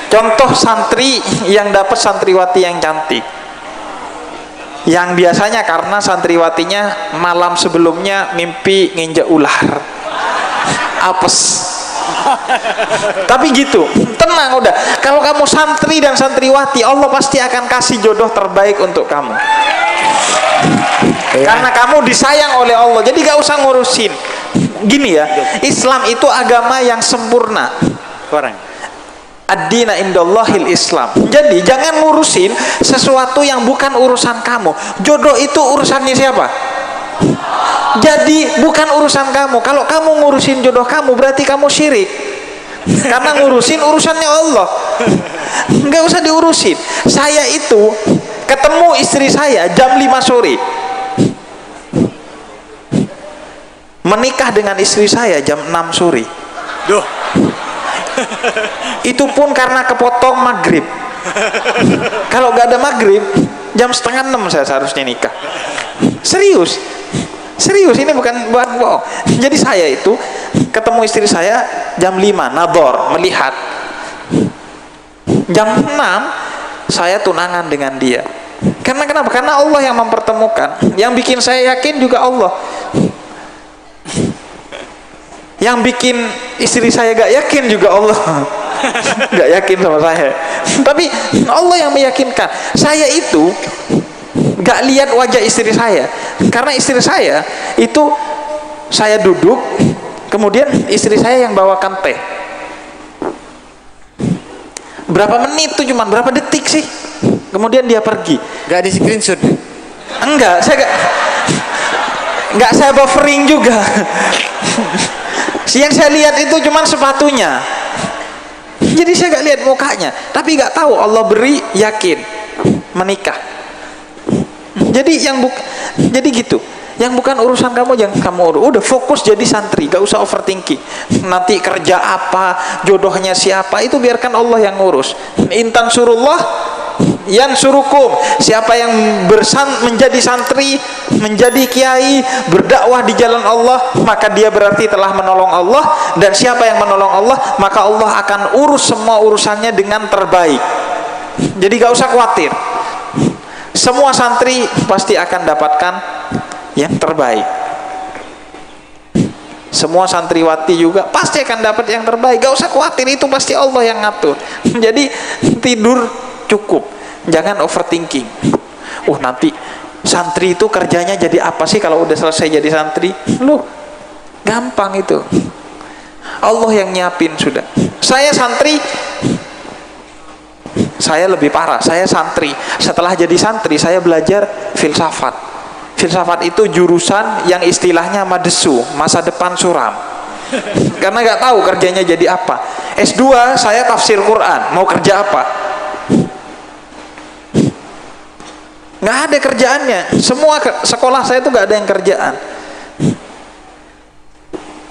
Contoh santri yang dapat santriwati yang cantik, yang biasanya karena santriwatinya malam sebelumnya mimpi nginjak ular, apes. Tapi gitu, tenang udah. Kalau kamu santri dan santriwati, Allah pasti akan kasih jodoh terbaik untuk kamu. Karena kamu disayang oleh Allah, jadi gak usah ngurusin. Gini ya, Islam itu agama yang sempurna. Ad-dina indallahil Islam. Jadi jangan ngurusin sesuatu yang bukan urusan kamu. Jodoh itu urusannya siapa? Jadi bukan urusan kamu. Kalau kamu ngurusin jodoh kamu, berarti kamu syirik. Karena ngurusin urusannya Allah. Nggak usah diurusin. Saya itu ketemu istri saya jam 5 sore. Menikah dengan istri saya jam 6 sore. Duh. Itu pun karena kepotong maghrib. Kalau nggak ada maghrib, jam 5:30 saya seharusnya nikah. Serius, ini bukan bohong. Jadi saya itu ketemu istri saya jam 5, nador, melihat. Jam 6 saya tunangan dengan dia. Karena kenapa? Karena Allah yang mempertemukan. Yang bikin saya yakin juga Allah. Yang bikin istri saya gak yakin juga Allah. Gak yakin sama saya. Tapi Allah yang meyakinkan. Saya itu gak lihat wajah istri saya. Karena istri saya itu, saya duduk, kemudian istri saya yang bawakan teh. Berapa menit tuh, cuman berapa detik sih, kemudian dia pergi. Gak di screenshot? Enggak, saya enggak saya buffering juga. Yang saya lihat itu cuman sepatunya. Jadi saya gak lihat mukanya, tapi gak tahu Allah beri yakin menikah. Jadi jadi gitu. Yang bukan urusan kamu jangan kamu urus. Udah fokus jadi santri, gak usah overthinking. Nanti kerja apa, jodohnya siapa, itu biarkan Allah yang ngurus. Intan surullah yansurukum. Siapa yang menjadi santri, menjadi kiai, berdakwah di jalan Allah, maka dia berarti telah menolong Allah. Dan siapa yang menolong Allah, maka Allah akan urus semua urusannya dengan terbaik. Jadi gak usah khawatir. Semua santri pasti akan dapatkan yang terbaik. Semua santriwati juga pasti akan dapat yang terbaik. Gak usah khawatir, itu pasti Allah yang ngatur. Jadi tidur cukup, jangan overthinking. Nanti santri itu kerjanya jadi apa sih kalau udah selesai jadi santri? Loh, gampang itu. Allah yang nyiapin sudah. Saya santri, saya lebih parah. Saya santri, setelah jadi santri saya belajar filsafat. Filsafat itu jurusan yang istilahnya madesu, masa depan suram. Karena gak tahu kerjanya jadi apa. S2 saya tafsir Quran, mau kerja apa? Gak ada kerjaannya. Semua sekolah saya itu gak ada yang kerjaan.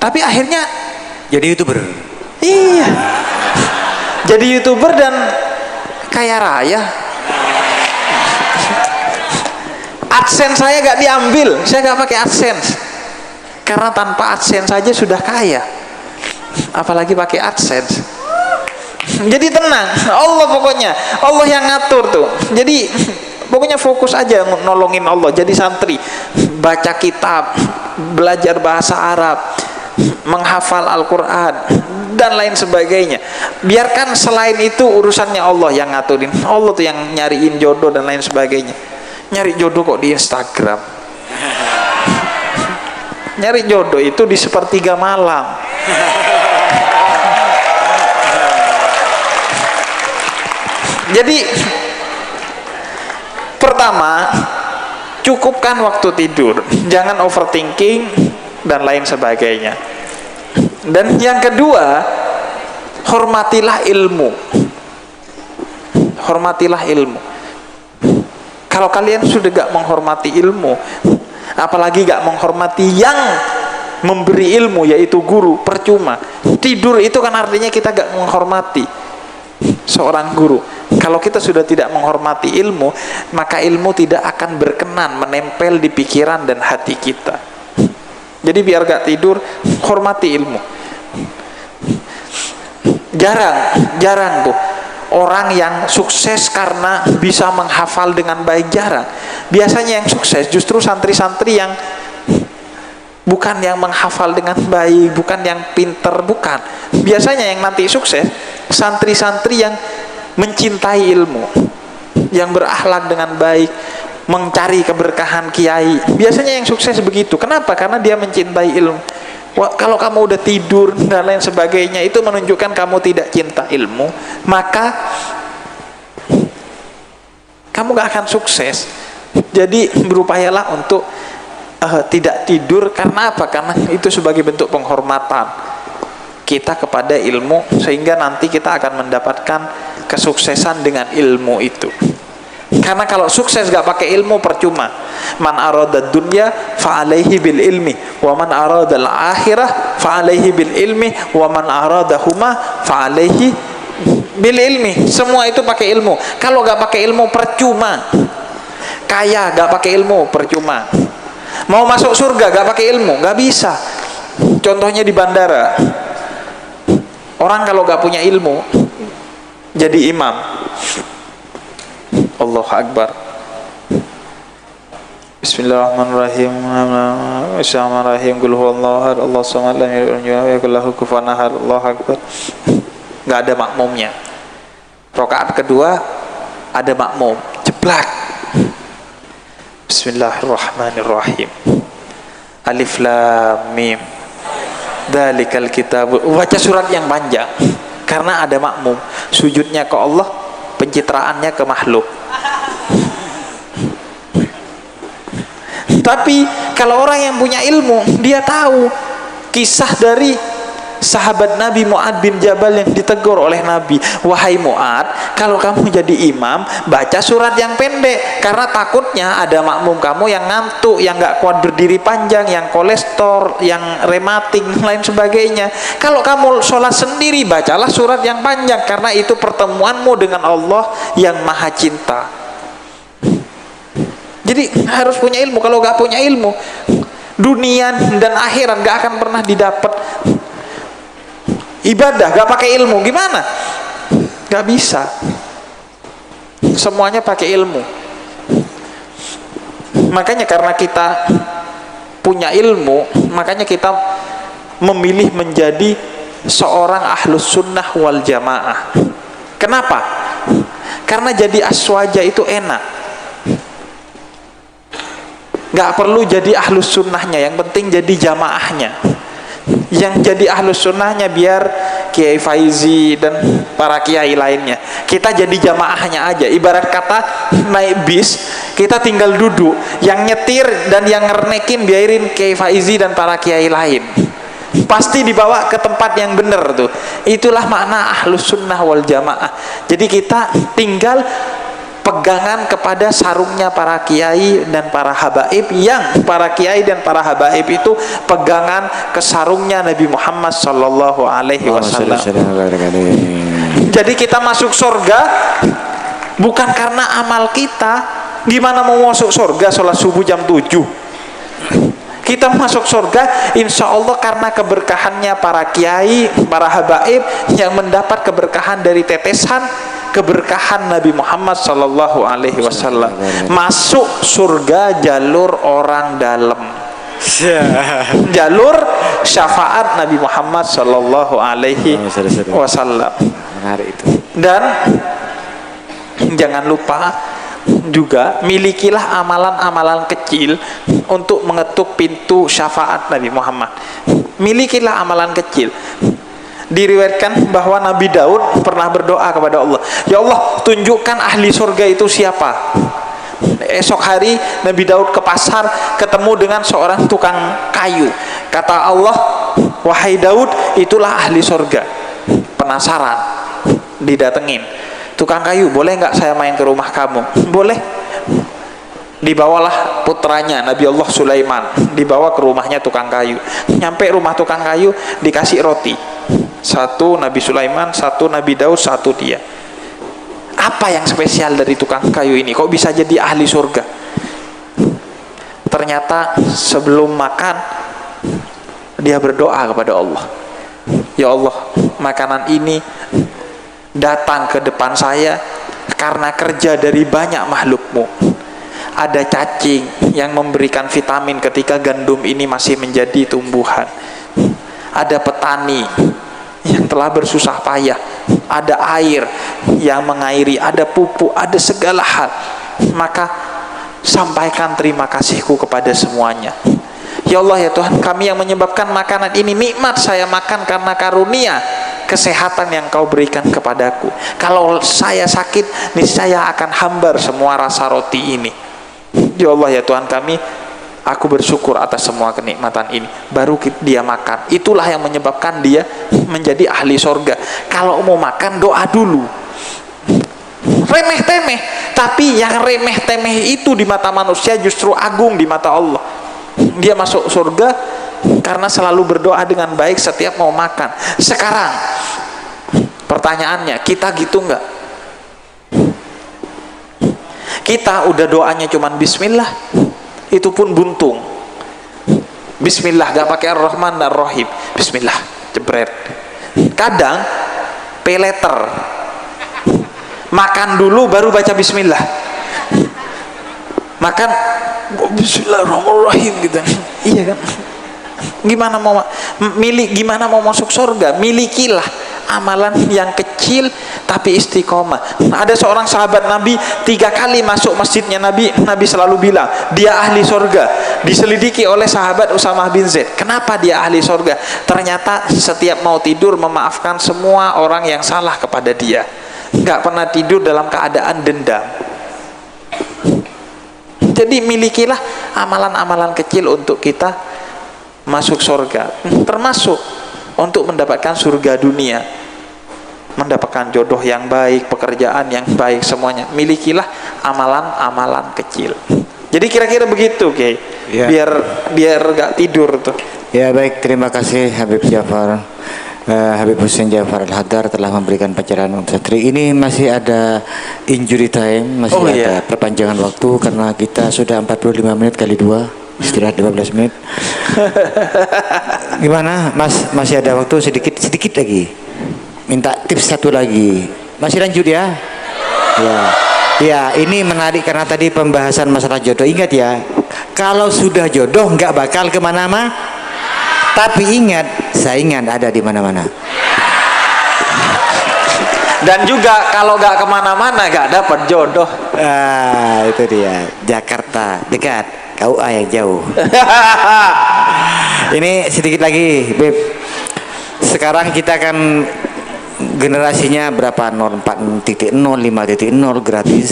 Tapi akhirnya Jadi YouTuber. Iya. Jadi YouTuber dan kaya raya. AdSense saya gak diambil, saya gak pakai AdSense. Karena tanpa AdSense saja sudah kaya. Apalagi pakai AdSense. Jadi tenang, Allah pokoknya, Allah yang ngatur tuh. Jadi pokoknya fokus aja nolongin Allah. Jadi santri, baca kitab, belajar bahasa Arab, menghafal Al-Quran dan lain sebagainya. Biarkan selain itu urusannya Allah yang ngaturin. Allah tuh yang nyariin jodoh dan lain sebagainya. Nyari jodoh kok di Instagram? Nyari jodoh itu di sepertiga malam. Jadi pertama, cukupkan waktu tidur, jangan overthinking dan lain sebagainya. Dan yang kedua, hormatilah ilmu. Hormatilah ilmu. Kalau kalian sudah gak menghormati ilmu, apalagi gak menghormati yang memberi ilmu, yaitu guru, percuma. Tidur itu kan artinya kita gak menghormati seorang guru. Kalau kita sudah tidak menghormati ilmu, maka ilmu tidak akan berkenan menempel di pikiran dan hati kita. Jadi biar gak tidur, hormati ilmu. Jarang tuh orang yang sukses karena bisa menghafal dengan baik, jarang. Biasanya yang sukses justru santri-santri yang bukan yang menghafal dengan baik, bukan yang pinter, bukan. Biasanya yang nanti sukses santri-santri yang mencintai ilmu, yang berakhlak dengan baik, mencari keberkahan kiai. Biasanya yang sukses begitu. Kenapa? Karena dia mencintai ilmu. Kalau kamu udah tidur dan lain sebagainya, itu menunjukkan kamu tidak cinta ilmu, maka kamu gak akan sukses. Jadi berupayalah untuk tidak tidur. Karena apa? Karena itu sebagai bentuk penghormatan kita kepada ilmu, sehingga nanti kita akan mendapatkan kesuksesan dengan ilmu itu. Karena kalau sukses gak pakai ilmu, percuma. Man arada dunya fa'alaihi bil ilmi, wa man arada al akhirah fa'alaihi bil ilmi, wa man arada huma fa'alaihi bil ilmi. Semua itu pakai ilmu. Kalau gak pakai ilmu, percuma. Kaya gak pakai ilmu, percuma. Mau masuk surga gak pakai ilmu, gak bisa. Contohnya di bandara, orang kalau gak punya ilmu jadi imam, Allahu Akbar, Bismillahirrahmanirrahim, Bismillahirrahmanirrahim, Qul huwallahu ahad, Allahu samad, lam yalid walam yulad, lahu kufuwan ahad, Allahu Akbar. Nggak ada makmumnya. Rakaat kedua ada makmum, jeblak. Bismillahirrahmanirrahim, Alif Lam Mim, Dzalikal kitab. Baca surat yang panjang karena ada makmum. Sujudnya ke Allah, pencitraannya ke makhluk. Tapi kalau orang yang punya ilmu, dia tahu kisah dari sahabat Nabi Mu'ad bin Jabal yang ditegur oleh Nabi. Wahai Mu'ad, kalau kamu jadi imam, baca surat yang pendek, karena takutnya ada makmum kamu yang ngantuk, yang gak kuat berdiri panjang, yang kolesterol, yang rematik, lain sebagainya. Kalau kamu sholat sendiri, bacalah surat yang panjang, karena itu pertemuanmu dengan Allah yang maha cinta. Jadi harus punya ilmu. Kalau gak punya ilmu, dunia dan akhirat gak akan pernah didapat. Ibadah gak pakai ilmu gimana? Gak bisa. Semuanya pakai ilmu. Makanya karena kita punya ilmu, makanya kita memilih menjadi seorang ahlus sunnah wal jamaah. Kenapa? Karena jadi aswaja itu enak. Gak perlu jadi ahlus sunnahnya, yang penting jadi jamaahnya. Yang jadi ahlus sunnahnya biar Kiai Faizi dan para kiai lainnya. Kita jadi jamaahnya aja. Ibarat kata naik bis, kita tinggal duduk. Yang nyetir dan yang ngernekin biarin Kiai Faizi dan para kiai lain. Pasti dibawa ke tempat yang benar tuh. Itulah makna ahlus sunnah wal jamaah. Jadi kita tinggal pegangan kepada sarungnya para kiai dan para habaib, yang para kiai dan para habaib itu pegangan ke sarungnya Nabi Muhammad sallallahu alaihi wasallam. Jadi kita masuk surga bukan karena amal kita. Gimana mau masuk surga sholat subuh jam 7? Kita masuk surga insya Allah karena keberkahannya para kiai, para habaib yang mendapat keberkahan dari tetesan keberkahan Nabi Muhammad sallallahu alaihi wasallam. Masuk surga jalur orang dalam, jalur syafaat Nabi Muhammad sallallahu alaihi wasallam. Dan jangan lupa juga milikilah amalan-amalan kecil untuk mengetuk pintu syafaat Nabi Muhammad. Milikilah amalan kecil. Diriwayatkan bahwa Nabi Daud pernah berdoa kepada Allah, ya Allah, tunjukkan ahli surga itu siapa. Esok hari Nabi Daud ke pasar, ketemu dengan seorang tukang kayu. Kata Allah, wahai Daud, itulah ahli surga. Penasaran, didatengin. Tukang kayu, boleh nggak saya main ke rumah kamu? Boleh. Dibawalah putranya Nabi Allah Sulaiman, dibawa ke rumahnya tukang kayu. Nyampe rumah tukang kayu, dikasih roti. Satu Nabi Sulaiman, satu Nabi Daud, satu dia. Apa yang spesial dari tukang kayu ini? Kok bisa jadi ahli surga? Ternyata sebelum makan, dia berdoa kepada Allah. Ya Allah, makanan ini datang ke depan saya karena kerja dari banyak makhlukmu. Ada cacing yang memberikan vitamin ketika gandum ini masih menjadi tumbuhan. Ada petani yang telah bersusah payah. Ada air yang mengairi, ada pupuk, ada segala hal. Maka sampaikan terima kasihku kepada semuanya. Ya Allah, ya Tuhan, kami yang menyebabkan makanan ini nikmat saya makan karena karunia kesehatan yang kau berikan kepadaku. Kalau saya sakit, niscaya akan hambar semua rasa roti ini. Ya Allah, ya Tuhan kami, aku bersyukur atas semua kenikmatan ini. Baru dia makan. Itulah yang menyebabkan dia menjadi ahli sorga. Kalau mau makan, doa dulu. Remeh-temeh, tapi yang remeh-temeh itu di mata manusia justru agung di mata Allah. Dia masuk surga karena selalu berdoa dengan baik setiap mau makan. Sekarang pertanyaannya, kita gitu enggak? Kita udah doanya cuman bismillah, itu pun buntung. Bismillah, gak pakai ar-Rahman dan Rahim. Bismillah, jebret. Kadang peleter, makan dulu baru baca bismillah. Makan Bismillahirrahmanirrahim gitu. Iya kan? Gimana mau masuk surga? Milikilah amalan yang kecil tapi istiqomah. Ada seorang sahabat Nabi 3 kali masuk masjidnya Nabi selalu bilang dia ahli surga. Diselidiki oleh sahabat Usamah bin Zaid. Kenapa dia ahli surga? Ternyata setiap mau tidur memaafkan semua orang yang salah kepada dia. Nggak pernah tidur dalam keadaan dendam. Jadi milikilah amalan-amalan kecil untuk kita masuk surga, termasuk untuk mendapatkan surga dunia, mendapatkan jodoh yang baik, pekerjaan yang baik, semuanya milikilah amalan-amalan kecil. Jadi kira-kira begitu, Kiai. Ya. Biar gak tidur tuh. Ya baik, terima kasih Habib Ja'far, Habib Hussein Ja'far Al-Haddar telah memberikan pelajaran Satri. Ini masih ada injury time, masih ada perpanjangan waktu karena kita sudah 45 menit kali 2. Istirahat 15 menit. Gimana Mas, masih ada waktu sedikit lagi, minta tips satu lagi, masih lanjut ya? Ya ini menarik karena tadi pembahasan masalah jodoh. Ingat ya, kalau sudah jodoh nggak bakal kemana-mana, tapi ingat saingan ada di mana-mana. Dan juga kalau nggak kemana-mana nggak dapat jodoh. Itu dia, Jakarta dekat, KUA yang jauh. Ini sedikit lagi, Beb. Sekarang kita akan generasinya berapa? 4.0, 5.0, gratis,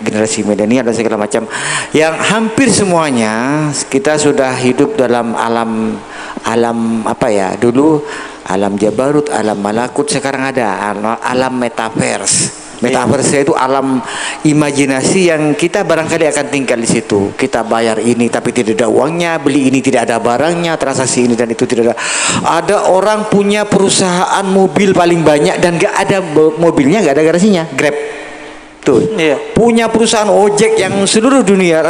generasi milenial dan segala macam. Yang hampir semuanya kita sudah hidup dalam alam apa ya? Dulu alam Jabarut, alam Malakut, sekarang ada alam metaverse. Metaverse itu alam imajinasi yang kita barangkali akan tinggal di situ. Kita bayar ini tapi tidak ada uangnya, beli ini tidak ada barangnya, transaksi ini dan itu tidak ada. Ada orang punya perusahaan mobil paling banyak dan gak ada mobilnya, gak ada garasinya. Grab. Tuh. Punya perusahaan ojek yang seluruh dunia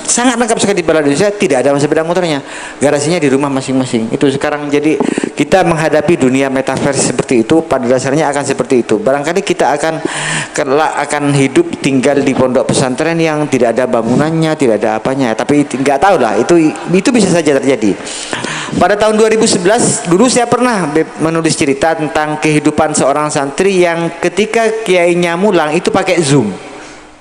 sangat lengkap sekali di Indonesia, tidak ada sepeda motornya, garasinya di rumah masing-masing. Itu sekarang jadi kita menghadapi dunia metaverse seperti itu, pada dasarnya akan seperti itu. Barangkali kita akan hidup tinggal di pondok pesantren yang tidak ada bangunannya, tidak ada apanya, tapi nggak tahu lah, itu bisa saja terjadi. Pada tahun 2011 dulu saya pernah menulis cerita tentang kehidupan seorang santri yang ketika kiainya mulang itu pakai Zoom.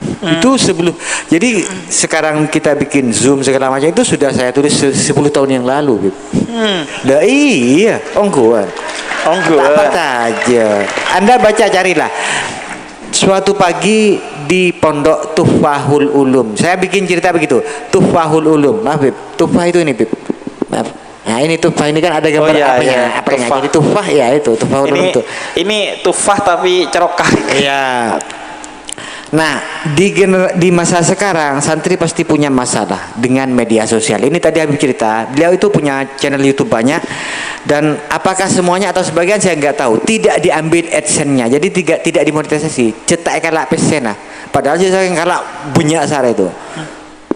Itu sebelum, jadi sekarang kita bikin Zoom segala macam itu sudah saya tulis 10 tahun yang lalu. Lah iya, onggo apa aja. Anda baca, carilah. Suatu pagi di pondok Tufahul Ulum, saya bikin cerita begitu. Tufahul Ulum, maaf Bib, Tufah itu ini Bib, maaf. Nah ini Tufah, ini kan ada gambar apanya. Jadi Tufah ya itu Tufahul Ulum itu. Ini Tufah tapi cerokah. Iya. Nah, di masa sekarang santri pasti punya masalah dengan media sosial. Ini tadi Habib cerita, beliau itu punya channel YouTube banyak, dan apakah semuanya atau sebagian saya nggak tahu. Tidak diambil AdSense-nya, jadi tidak dimonetisasi. Cetak kalak pesena. Padahal saya kalak banyak sara itu,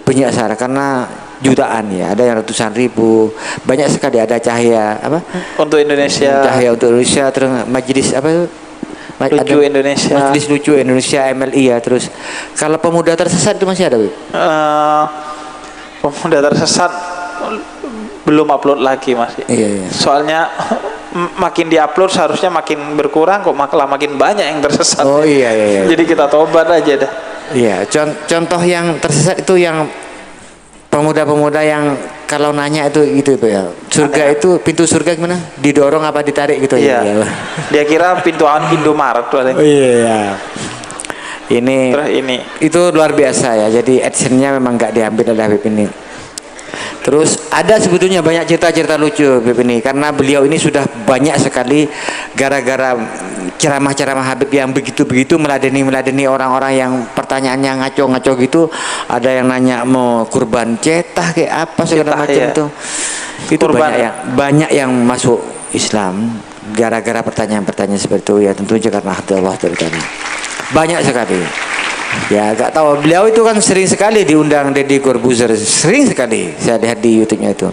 banyak sara karena jutaan ya, ada yang ratusan ribu, banyak sekali. Ada Cahaya apa? Untuk Indonesia. Cahaya untuk Indonesia, terus Majelis apa itu? Lucu Indonesia, Majelis Lucu Indonesia MLI ya. Terus kalau Pemuda Tersesat itu masih ada, Pemuda Tersesat belum upload lagi masih. Iya. Soalnya makin diupload seharusnya makin berkurang, kok malah makin banyak yang tersesat. Oh iya. Jadi kita tobat aja dah. Iya, contoh yang tersesat itu yang pemuda-pemuda yang kalau nanya itu ya, surga itu pintu surga gimana? Didorong apa ditarik gitu ya? Dia kira pintu Indomaret tuh. Oh iya. Ini itu luar biasa ya. Jadi AdSense-nya memang nggak diambil oleh Habib ini. Terus ada sebetulnya banyak cerita-cerita lucu Habib ini, karena beliau ini sudah banyak sekali gara-gara ceramah-ceramah Habib yang begitu-begitu meladeni orang-orang yang pertanyaannya ngaco-ngaco gitu. Ada yang nanya mau kurban cetah kayak apa segala macam itu. Itu banyak yang masuk Islam gara-gara pertanyaan-pertanyaan seperti itu ya, tentunya karena hati Allah terutama. Banyak sekali. Ya gak tahu, beliau itu kan sering sekali diundang Deddy Corbuzier, sering sekali saya lihat di YouTube-nya itu.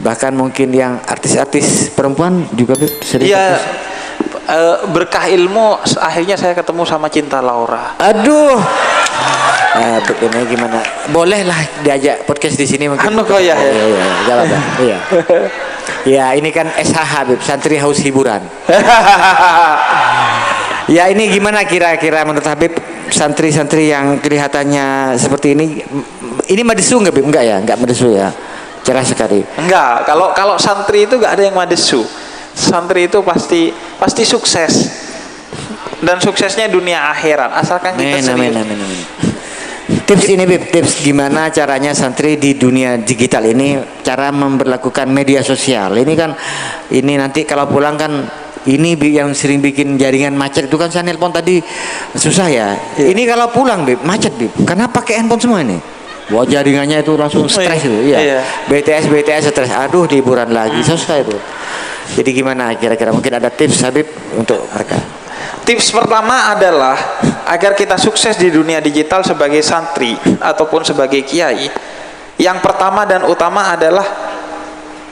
Bahkan mungkin yang artis-artis perempuan juga sering. Iya. Berkah ilmu akhirnya saya ketemu sama Cinta Laura. Aduh. Ini gimana? Boleh lah diajak podcast di sini mungkin. Iya. Iya. Ya ini kan SHH Habib, Santri Haus Hiburan. Ya ini gimana kira-kira menurut Habib, santri-santri yang kelihatannya seperti ini madesu nggak Bib? Enggak ya, enggak madesu ya, cerah sekali. Enggak, kalau santri itu enggak ada yang madesu. Santri itu pasti sukses, dan suksesnya dunia akhirat asalkan kita serius. Tips ini Bib, tips gimana caranya santri di dunia digital ini, cara memperlakukan media sosial. Ini kan, ini nanti kalau pulang kan. Ini yang sering bikin jaringan macet itu kan, saya nelpon tadi susah ya. Ini kalau pulang Bib, macet Bib, karena pakai handphone semua ini. Wah jaringannya itu langsung stres itu. Iya. BTS stres. Aduh liburan lagi, susah itu. Jadi gimana kira-kira, mungkin ada tips Habib untuk mereka? Tips pertama adalah agar kita sukses di dunia digital sebagai santri ataupun sebagai kiai, yang pertama dan utama adalah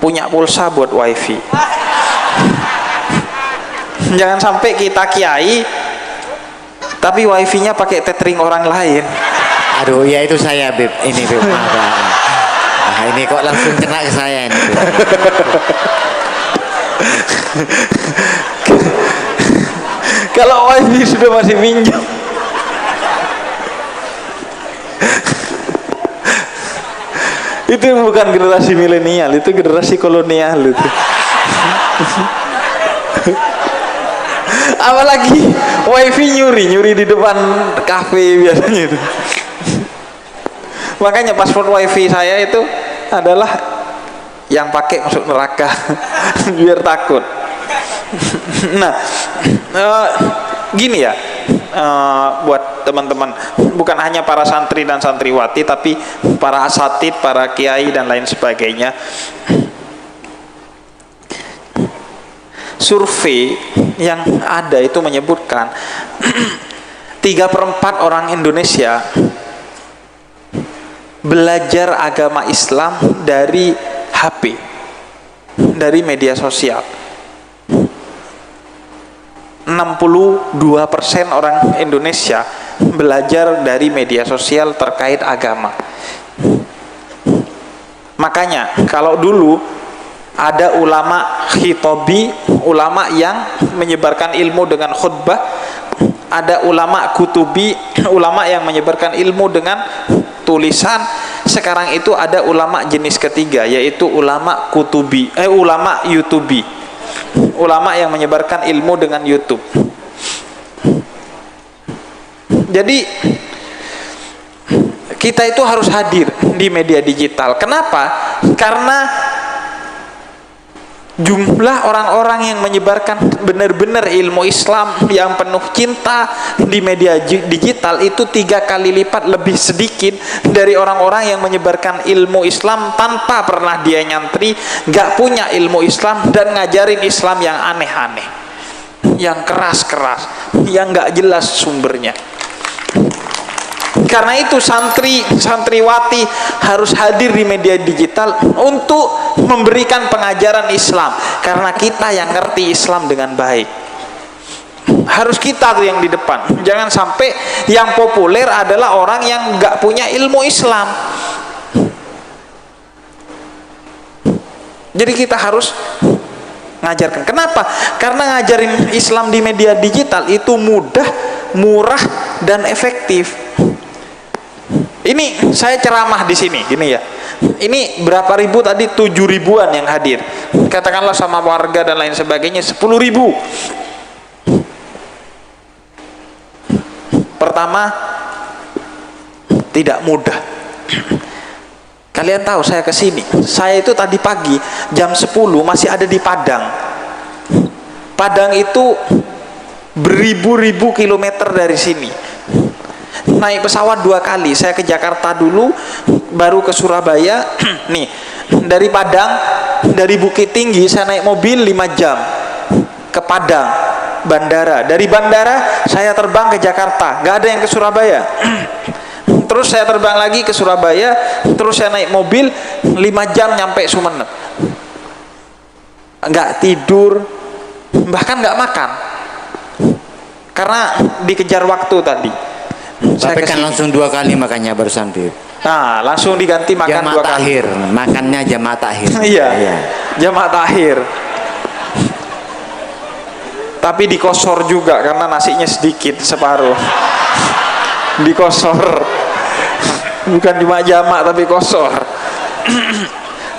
punya pulsa buat wifi. Jangan sampai kita kiai tapi wifi-nya pakai tethering orang lain. Aduh ya itu saya Bib, ini Bib. Ini kok langsung kena ke saya ini Bib. Kalau wifi sudah masih minjem, itu bukan generasi milenial, itu generasi kolonial itu. Apalagi wifi nyuri di depan kafe biasanya itu. Makanya password wifi saya itu adalah yang pakai masuk neraka biar takut. Nah, gini ya, buat teman-teman, bukan hanya para santri dan santriwati, tapi para asatid, para kiai dan lain sebagainya. Survei yang ada itu menyebutkan 3/4 orang Indonesia belajar agama Islam dari HP, dari media sosial. 62% orang Indonesia belajar dari media sosial terkait agama. Makanya kalau dulu ada ulama khitobi, ulama yang menyebarkan ilmu dengan khutbah, ada ulama kutubi, ulama yang menyebarkan ilmu dengan tulisan. Sekarang itu ada ulama jenis ketiga, yaitu ulama kutubi, ulama YouTubi, ulama yang menyebarkan ilmu dengan YouTube. Jadi kita itu harus hadir di media digital. Kenapa? Karena jumlah orang-orang yang menyebarkan benar-benar ilmu Islam yang penuh cinta di media digital itu 3 kali lipat lebih sedikit dari orang-orang yang menyebarkan ilmu Islam tanpa pernah dia nyantri, gak punya ilmu Islam dan ngajarin Islam yang aneh-aneh, yang keras-keras, yang gak jelas sumbernya. Karena itu santriwati harus hadir di media digital untuk memberikan pengajaran Islam, karena kita yang ngerti Islam dengan baik. Harus kita tuh yang di depan. Jangan sampai yang populer adalah orang yang nggak punya ilmu Islam. Jadi kita harus ngajarkan. Kenapa? Karena ngajarin Islam di media digital itu mudah, murah, dan efektif. Ini saya ceramah di sini, gini ya. Ini berapa ribu tadi? 7 ribuan yang hadir. Katakanlah sama warga dan lain sebagainya 10 ribu. Pertama, tidak mudah. Kalian tahu saya kesini. Saya itu tadi pagi jam 10 masih ada di Padang. Padang itu beribu-ribu kilometer dari sini. Naik pesawat 2 kali, saya ke Jakarta dulu, baru ke Surabaya. Nih, dari Padang, dari Bukit Tinggi saya naik mobil 5 jam ke Padang, bandara. Dari bandara saya terbang ke Jakarta, gak ada yang ke Surabaya. Terus saya terbang lagi ke Surabaya, terus saya naik mobil 5 jam nyampe Sumeneb. Gak tidur, bahkan gak makan, karena dikejar waktu tadi. Tapi kan langsung 2 kali makannya barusan, Bib. Nah, langsung diganti makan 2 kali. Takhir, makannya jamaah takhir. Iya, jamaah takhir. Tapi dikosor juga karena nasinya sedikit, separuh. Dikosor. Bukan cuma jamaah tapi kosor.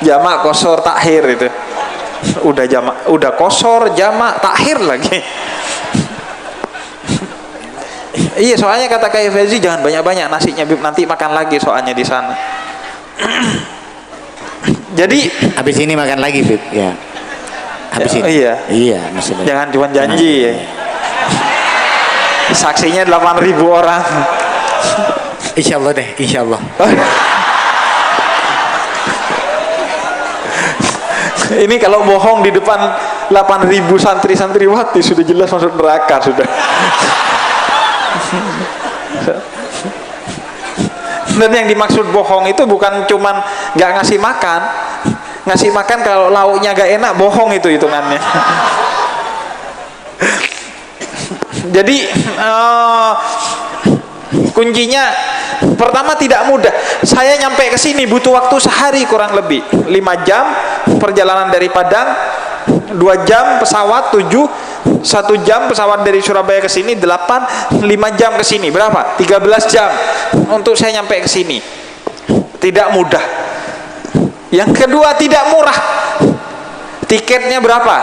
Jamaah kosor takhir itu. Udah kosor, jamaah takhir lagi. Iya, soalnya kata Kiai Fauzi jangan banyak-banyak nasinya, Bib, nanti makan lagi soalnya di sana. Jadi habis ini makan lagi, Bib, ya. Habis ini. Iya. Iya, masih banyak. Jangan cuma janji. Ya. Saksinya 8.000 orang. Insya Allah deh, insya Allah. Ini kalau bohong di depan 8.000 santri-santriwati sudah jelas masuk neraka sudah. Dan yang dimaksud bohong itu bukan cuman nggak ngasih makan. Ngasih makan kalau lauknya gak enak, bohong itu hitungannya. Jadi kuncinya pertama tidak mudah. Saya nyampe ke sini butuh waktu sehari kurang lebih 5 jam perjalanan dari Padang, 2 jam pesawat 7, 1 jam pesawat dari Surabaya ke sini 8, 5 jam ke sini berapa? 13 jam untuk saya nyampe ke sini. Tidak mudah. Yang kedua tidak murah. Tiketnya berapa?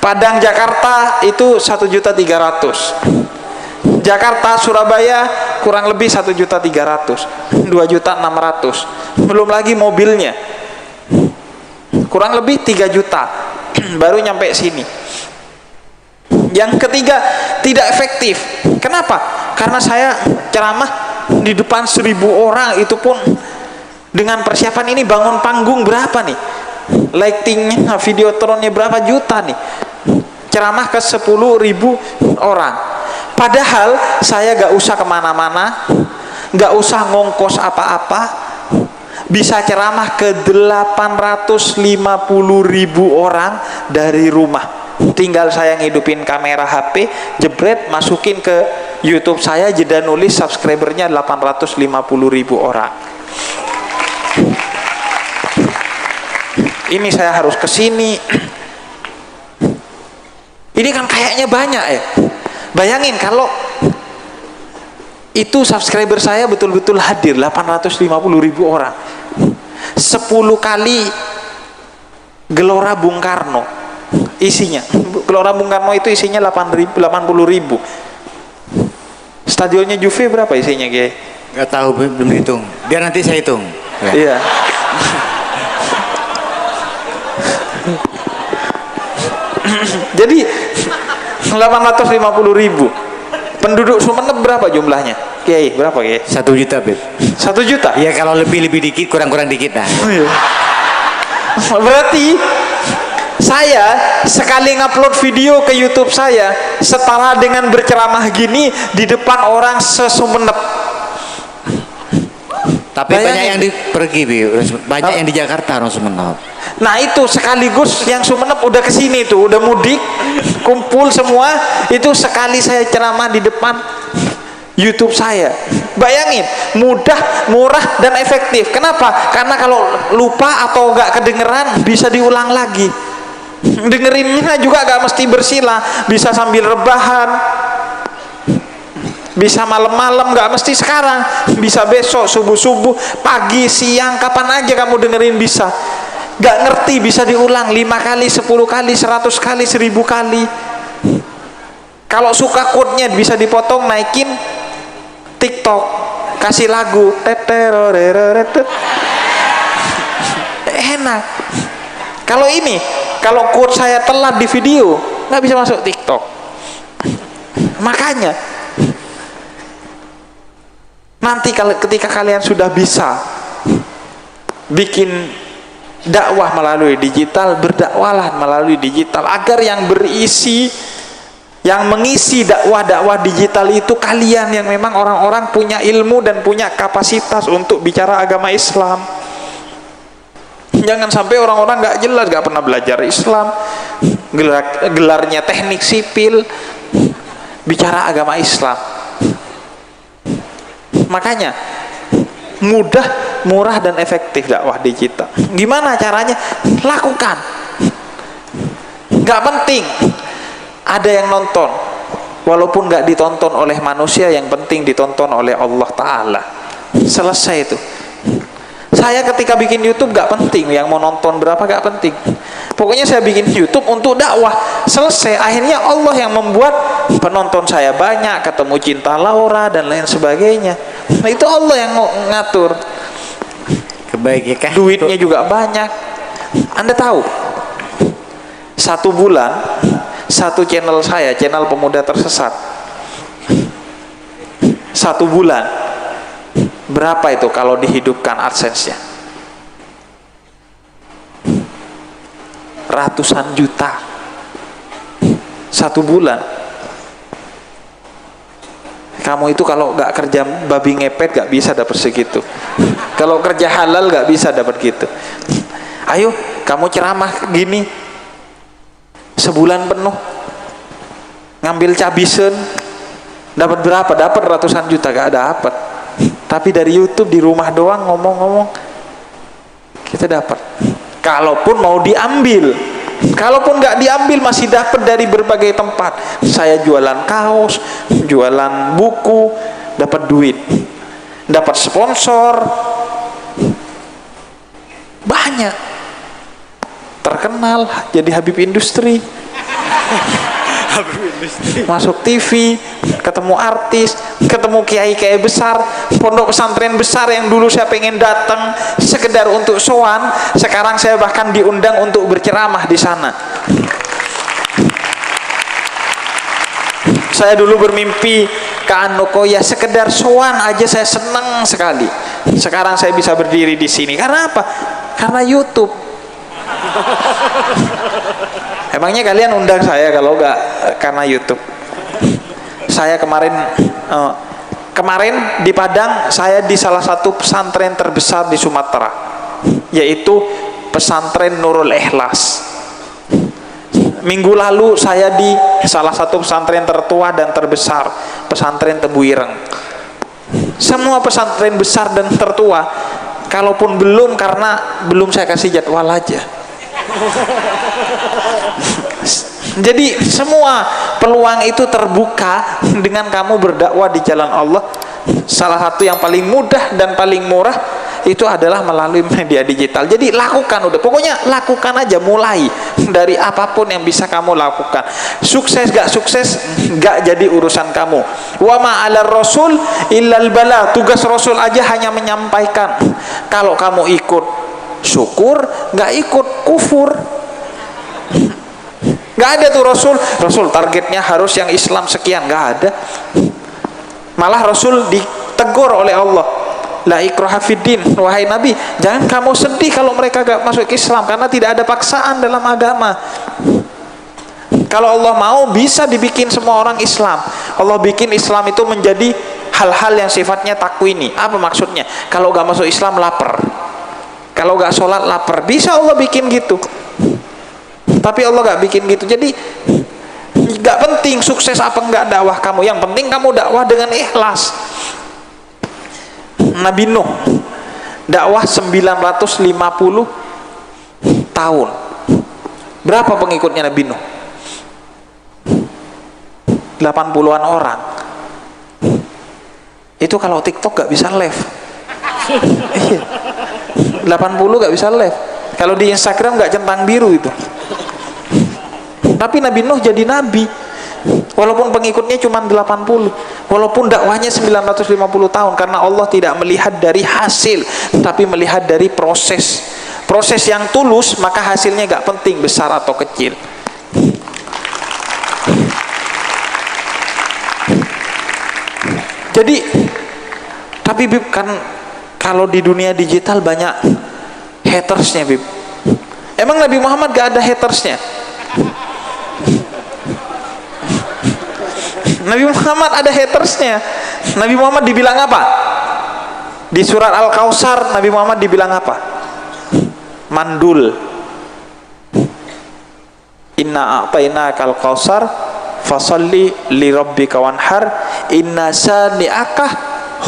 Padang Jakarta itu 1.300.000. Jakarta Surabaya kurang lebih 1.300.000, 2.600.000. Belum lagi mobilnya. Kurang lebih 3 juta baru nyampe sini. Yang ketiga, tidak efektif. Kenapa? Karena saya ceramah di depan 1000 orang, itu pun dengan persiapan ini bangun panggung berapa nih? Lightingnya, videotronnya berapa juta nih? Ceramah ke 10.000 orang. Padahal saya gak usah kemana-mana, gak usah ngongkos apa-apa, bisa ceramah ke 850.000 orang dari rumah. Tinggal saya ngidupin kamera HP, jebret, masukin ke YouTube saya, jeda nulis, subscribernya 850.000 orang. Ini saya harus kesini. Ini kan kayaknya banyak ya. Bayangin kalau itu subscriber saya betul-betul hadir 850.000 orang. 10 kali Gelora Bung Karno isinya. Gelora Bung Karno itu isinya 80.000. Stadionnya Juve berapa isinya, Ge? Nggak tahu, belum hitung. Biar nanti saya hitung. Iya. Jadi 850.000. Penduduk Sumeneb berapa jumlahnya? Kiai, berapa, Kiai? 1 juta, Beb. 1 juta? Ya kalau lebih dikit, kurang dikit nah. Berarti saya sekali ngupload video ke YouTube saya setara dengan berceramah gini di depan orang se-Sumeneb. Tapi banyak yang pergi, banyak yang di Jakarta orang Sumeneb. Nah itu sekaligus yang Sumeneb udah kesini tuh, udah mudik, kumpul semua, itu sekali saya ceramah di depan YouTube saya. Bayangin, mudah, murah, dan efektif. Kenapa? Karena kalau lupa atau nggak kedengeran bisa diulang lagi. Dengerinnya juga nggak mesti bersila, bisa sambil rebahan, bisa malam-malam, nggak mesti sekarang, bisa besok subuh-subuh, pagi, siang, kapan aja kamu dengerin bisa. Nggak ngerti bisa diulang 5 kali, 10 kali, 100 kali, 1000 kali. Kalau suka quote-nya bisa dipotong, naikin TikTok, kasih lagu enak. Kalau ini, kalau quote saya telat di video, nggak bisa masuk TikTok. Makanya nanti ketika kalian sudah bisa bikin dakwah melalui digital, berdakwalah melalui digital, agar yang berisi, yang mengisi dakwah-dakwah digital itu kalian yang memang orang-orang punya ilmu dan punya kapasitas untuk bicara agama Islam. Jangan sampai orang-orang nggak jelas, nggak pernah belajar Islam, gelarnya teknik sipil, bicara agama Islam. Makanya mudah, murah, dan efektif dakwah digital. Gimana caranya? Lakukan. Nggak penting ada yang nonton, walaupun nggak ditonton oleh manusia, yang penting ditonton oleh Allah Ta'ala. Selesai itu. Saya ketika bikin YouTube nggak penting yang mau nonton berapa, nggak penting. Pokoknya saya bikin YouTube untuk dakwah. Selesai. Akhirnya Allah yang membuat penonton saya banyak, ketemu Cinta Laura dan lain sebagainya. Nah itu Allah yang ngatur. Kebaikan. Duitnya juga banyak. Anda tahu, 1 bulan satu channel saya, channel Pemuda Tersesat, 1 bulan berapa itu kalau dihidupkan AdSense-nya? Ratusan juta 1 bulan. Kamu itu kalau nggak kerja babi ngepet nggak bisa dapat segitu. Kalau kerja halal nggak bisa dapat gitu. Ayo kamu ceramah gini sebulan penuh, ngambil cabisen, dapat berapa? Dapat ratusan juta, gak dapat. Tapi dari YouTube di rumah doang ngomong-ngomong kita dapat. Kalaupun mau diambil, kalaupun nggak diambil masih dapat dari berbagai tempat. Saya jualan kaos, jualan buku, dapat duit, dapat sponsor, banyak. Terkenal jadi Habib Industri. Masuk TV, ketemu artis, ketemu kiai-kiai besar, pondok pesantren besar yang dulu saya pengen datang sekedar untuk sowan, sekarang saya bahkan diundang untuk berceramah di sana. Saya dulu bermimpi ke Anokoya, sekedar sowan aja saya senang sekali. Sekarang saya bisa berdiri di sini. Karena apa? Karena YouTube. Emangnya kalian undang saya kalau nggak karena YouTube? Saya kemarin di Padang, saya di salah satu pesantren terbesar di Sumatera, yaitu pesantren Nurul Ikhlas. Minggu lalu saya di salah satu pesantren tertua dan terbesar, pesantren Tebu Ireng. Semua pesantren besar dan tertua, kalaupun belum, karena belum saya kasih jadwal aja. Jadi semua peluang itu terbuka dengan kamu berdakwah di jalan Allah. Salah satu yang paling mudah dan paling murah itu adalah melalui media digital. Jadi lakukan, udah pokoknya lakukan aja, mulai dari apapun yang bisa kamu lakukan. Sukses gak sukses gak jadi urusan kamu. Wa ma 'alar rasul illal bala. Tugas Rasul aja hanya menyampaikan. Kalau kamu ikut syukur, gak ikut kufur. Gak ada tuh Rasul targetnya harus yang Islam sekian, gak ada. Malah Rasul ditegur oleh Allah, la ikraha fiddin, wahai Nabi, jangan kamu sedih kalau mereka gak masuk Islam, karena tidak ada paksaan dalam agama. Kalau Allah mau, bisa dibikin semua orang Islam. Allah bikin Islam itu menjadi hal-hal yang sifatnya takwini. Apa maksudnya? Kalau gak masuk Islam lapar, kalau gak sholat lapar, bisa Allah bikin gitu. Tapi Allah gak bikin gitu. Jadi gak penting sukses apa enggak dakwah kamu, yang penting kamu dakwah dengan ikhlas. Nabi Nuh dakwah 950 tahun. Berapa pengikutnya Nabi Nuh? 80-an orang. Itu kalau TikTok gak bisa live. 80 gak bisa live. Kalau di Instagram gak centang biru itu. Tapi Nabi Nuh jadi nabi, walaupun pengikutnya cuma 80, walaupun dakwahnya 950 tahun, karena Allah tidak melihat dari hasil, tapi melihat dari proses yang tulus, maka hasilnya gak penting besar atau kecil. Jadi, tapi Bib, kan kalau di dunia digital banyak hatersnya, Bib. Emang Nabi Muhammad gak ada hatersnya? Nabi Muhammad ada hatersnya. Nabi Muhammad dibilang apa? Di surat Al-Kautsar Nabi Muhammad dibilang apa? Mandul. Inna a'tainakal kautsar fasalli li rabbika wanhar inna sani'aka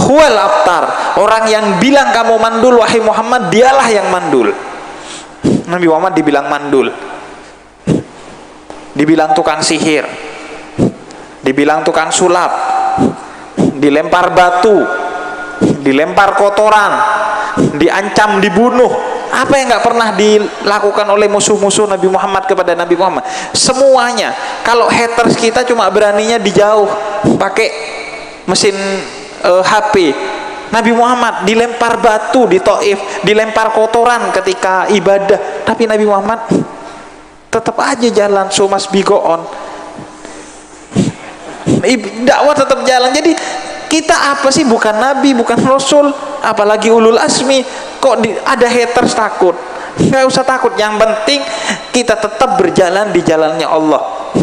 huwal abtar. Orang yang bilang kamu mandul wahai Muhammad, dialah yang mandul. Nabi Muhammad dibilang mandul, dibilang tukang sihir, dibilang tukang sulap, dilempar batu, dilempar kotoran, diancam dibunuh. Apa yang nggak pernah dilakukan oleh musuh-musuh Nabi Muhammad kepada Nabi Muhammad? Semuanya. Kalau haters kita cuma beraninya dijauh pakai mesin HP. Nabi Muhammad dilempar batu di Taif, dilempar kotoran ketika ibadah, tapi Nabi Muhammad tetap aja jalan, so must be go on. Dakwah tetap jalan. Jadi kita apa sih, bukan nabi, bukan rasul, apalagi ulul asmi, kok ada haters takut? Nggak usah takut, yang penting kita tetap berjalan di jalannya Allah.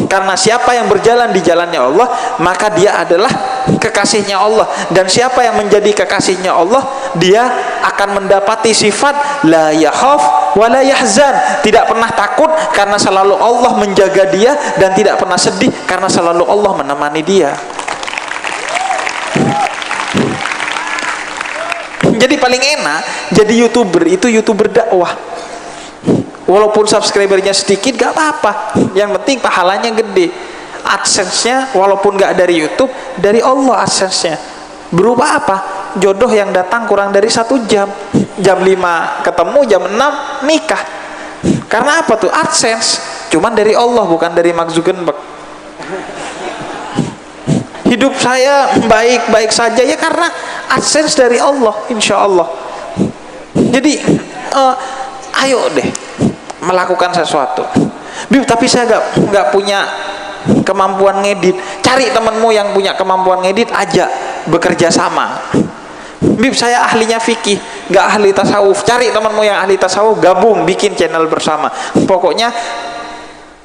Karena siapa yang berjalan di jalannya Allah, maka dia adalah kekasihnya Allah. Dan siapa yang menjadi kekasihnya Allah, dia akan mendapati sifat la yakhaf wa la yahzan, tidak pernah takut karena selalu Allah menjaga dia, dan tidak pernah sedih karena selalu Allah menemani dia. Jadi paling enak jadi YouTuber itu YouTuber dakwah. Walaupun subscribernya sedikit gak apa-apa, yang penting pahalanya gede. AdSense-nya walaupun gak dari YouTube, dari Allah AdSense-nya. Berupa apa? Jodoh yang datang kurang dari 1 jam. Jam 5 ketemu, jam 6 nikah. Karena apa tuh? AdSense. Cuman dari Allah, bukan dari Mark Zuckerberg. Hidup saya baik-baik saja ya karena AdSense dari Allah, insya Allah. Jadi ayo deh melakukan sesuatu. Bib, tapi saya nggak punya kemampuan ngedit, cari temenmu yang punya kemampuan ngedit, ajak bekerja sama. Bib, saya ahlinya fikih, nggak ahli tasawuf, cari temanmu yang ahli tasawuf, gabung, bikin channel bersama. Pokoknya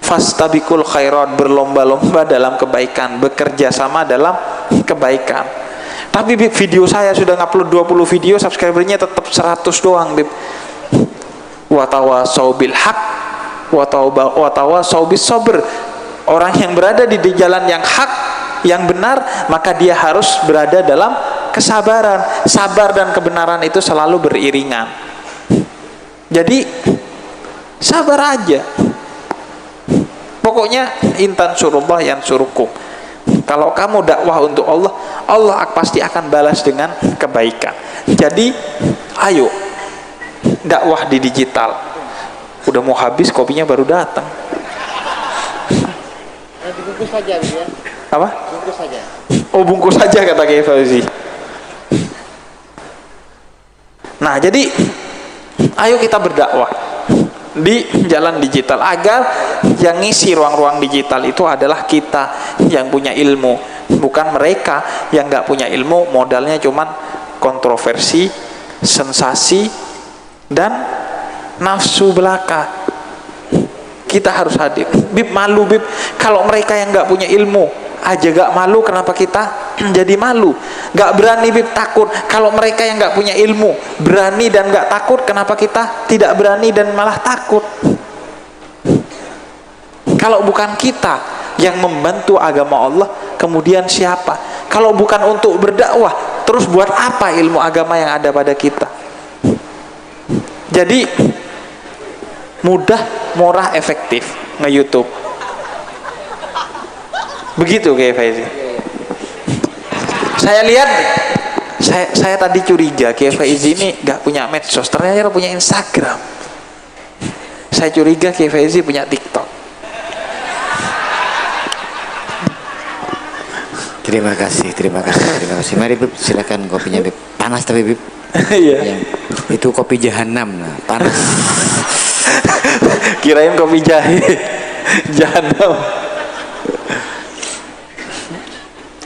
fastabikul khairat, berlomba-lomba dalam kebaikan, bekerja sama dalam kebaikan. Tapi Bib, video saya sudah ngupload 20 video, subscribernya tetap 100 doang, Bib. Wa tawasau bil haq wa tawasau bis sabr. Orang yang berada di jalan yang hak, yang benar, maka dia harus berada dalam kesabaran. Sabar dan kebenaran itu selalu beriringan. Jadi sabar aja. Pokoknya intan surullah yang surukum. Kalau kamu dakwah untuk Allah, Allah pasti akan balas dengan kebaikan. Jadi ayo dakwah di digital. Udah mau habis, kopinya baru datang. Dibungkus saja ya. Apa? Bungkus saja. Oh, bungkus saja kata Kiai Fauzi. Nah, jadi ayo kita berdakwah di jalan digital, agar yang ngisi ruang-ruang digital itu adalah kita yang punya ilmu, bukan mereka yang nggak punya ilmu, modalnya cuman kontroversi, sensasi, dan nafsu belaka. Kita harus hadir. Bib, malu Bib, kalau mereka yang nggak punya ilmu aja gak malu, kenapa kita jadi malu? Gak berani Bib, takut. Kalau mereka yang gak punya ilmu berani dan gak takut, kenapa kita tidak berani dan malah takut? Kalau bukan kita yang membantu agama Allah, kemudian siapa? Kalau bukan untuk berdakwah, terus buat apa ilmu agama yang ada pada kita? Jadi mudah, murah, efektif nge-YouTube. Begitu Kiai Faizi. Saya lihat, saya tadi curiga Kiai Faizi ini gak punya medsos, ternyata punya Instagram. Saya curiga Kiai Faizi punya TikTok. Terima kasih. Mari Bib, silakan kopinya Bib. Panas tapi Bib. Iya. Itu kopi jahanam, nah, panas. Kirain kopi jahe. Jahanam.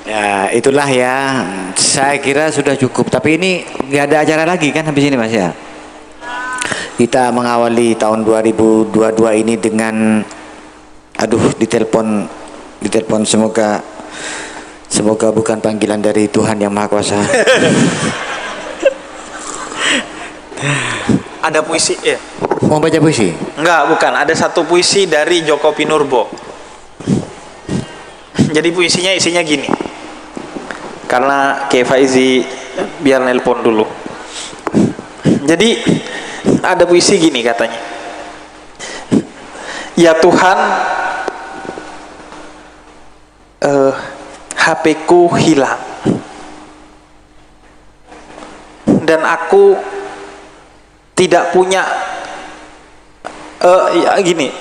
Ya itulah ya, saya kira sudah cukup. Tapi ini nggak ada acara lagi kan habis ini Mas ya. Kita mengawali tahun 2022 ini dengan, ditelepon, semoga bukan panggilan dari Tuhan yang Maha Kuasa. Ada puisi ya? Mau baca puisi? Enggak, bukan. Ada satu puisi dari Joko Pinurbo. Jadi puisinya isinya gini. Karena Kiai Faizi biar nelpon dulu. Jadi ada puisi gini katanya. Ya Tuhan, HP-ku hilang dan aku tidak punya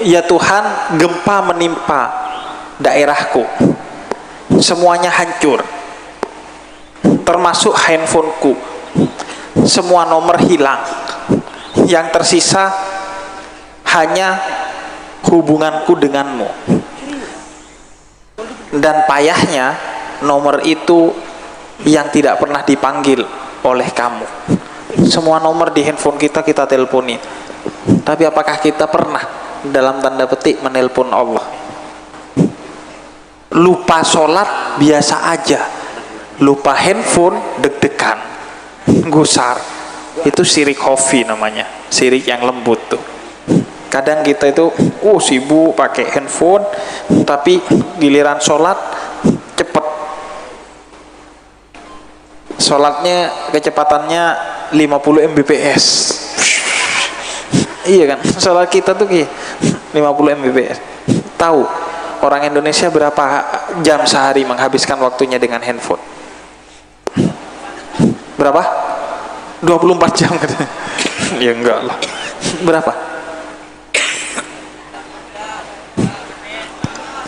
ya Tuhan, gempa menimpa daerahku, semuanya hancur, termasuk handphoneku, semua nomor hilang, yang tersisa hanya hubunganku denganmu. Dan payahnya nomor itu yang tidak pernah dipanggil oleh kamu. Semua nomor di handphone kita teleponin, tapi apakah kita pernah dalam tanda petik menelpon Allah? Lupa sholat biasa aja, lupa handphone deg-degan, gusar. Itu syirik khafi namanya, syirik yang lembut tuh. Kadang kita itu sibuk pakai handphone, tapi giliran sholat cepet, sholatnya kecepatannya 50 Mbps. Iya kan, sholat kita tuh 50 Mbps. Tahu orang Indonesia berapa jam sehari menghabiskan waktunya dengan handphone? Berapa? 24 jam katanya. Ya enggak lah. Berapa?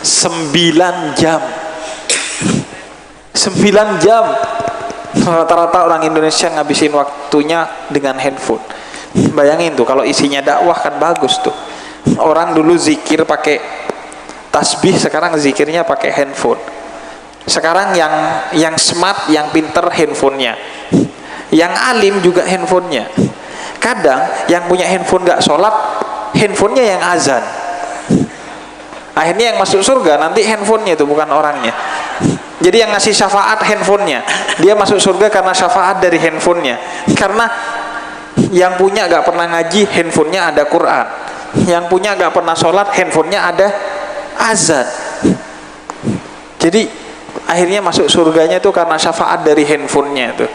9 jam. 9 jam. Rata-rata orang Indonesia ngabisin waktunya dengan handphone. Bayangin tuh kalau isinya dakwah kan bagus tuh. Orang dulu zikir pakai tasbih, sekarang zikirnya pakai handphone. Sekarang yang smart, yang pinter handphonenya, yang alim juga handphonenya. Kadang yang punya handphone nggak sholat, handphonenya yang azan. Akhirnya yang masuk surga nanti handphonenya itu, bukan orangnya. Jadi yang ngasih syafaat handphonenya, dia masuk surga karena syafaat dari handphonenya. Karena yang punya nggak pernah ngaji, handphonenya ada Quran. Yang punya nggak pernah sholat, handphonenya ada azan. Jadi akhirnya masuk surganya itu karena syafaat dari handphonenya itu,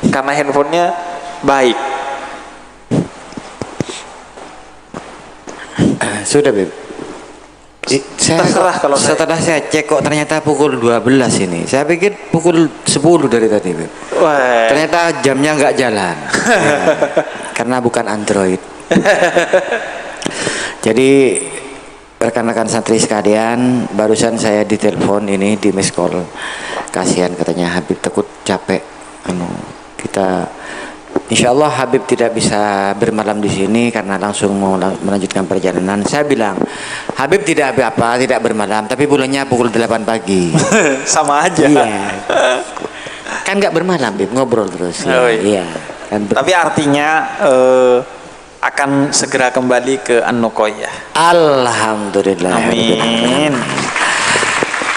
karena handphonenya baik. Sudah Beb. Terserah kalau setelah saya cek kok ternyata pukul 12 ini. Saya pikir pukul 10 dari tadi Beb. Wah. Ternyata jamnya nggak jalan. Ya, karena bukan Android. Jadi rekan-rekan santri sekalian, barusan saya ditelepon ini, di miss call. Kasihan katanya Habib takut capek. Kita insya Allah Habib tidak bisa bermalam di sini karena langsung mau melanjutkan perjalanan. Saya bilang Habib tidak apa-apa, tidak bermalam, tapi pulangnya pukul 8 pagi. Sama aja. Iya. Kan nggak bermalam Habib, ngobrol terus. Oh, iya. Kan tapi artinya akan segera kembali ke An-Nuqayyah. Alhamdulillah. Amin.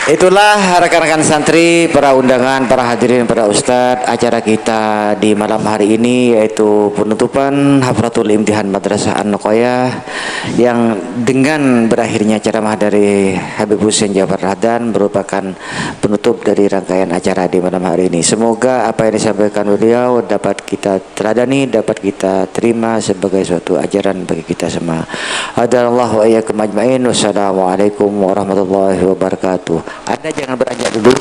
Itulah rekan-rekan santri, para undangan, para hadirin, para ustadz, acara kita di malam hari ini yaitu penutupan Haflatul Imtihan Madrasah An-Nuqayyah yang dengan berakhirnya ceramah dari Habib Hussein Ja'far Rahdan merupakan penutup dari rangkaian acara di malam hari ini. Semoga apa yang disampaikan beliau dapat kita teladani, dapat kita terima sebagai suatu ajaran bagi kita semua. Hadanallahu wa iyyakum ajmain. Wassalamualaikum warahmatullahi wabarakatuh. Anda jangan beranjak dulu,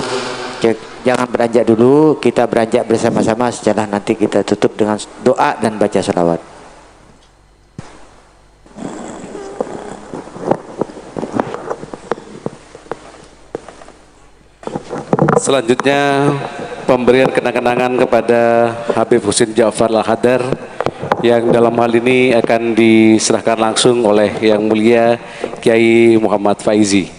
jangan beranjak dulu, kita beranjak bersama-sama. Setelah nanti kita tutup dengan doa dan baca salawat. Selanjutnya pemberian kenang-kenangan kepada Habib Hussein Ja'far Al-Hadar yang dalam hal ini akan diserahkan langsung oleh Yang Mulia Kiai Muhammad Faizi.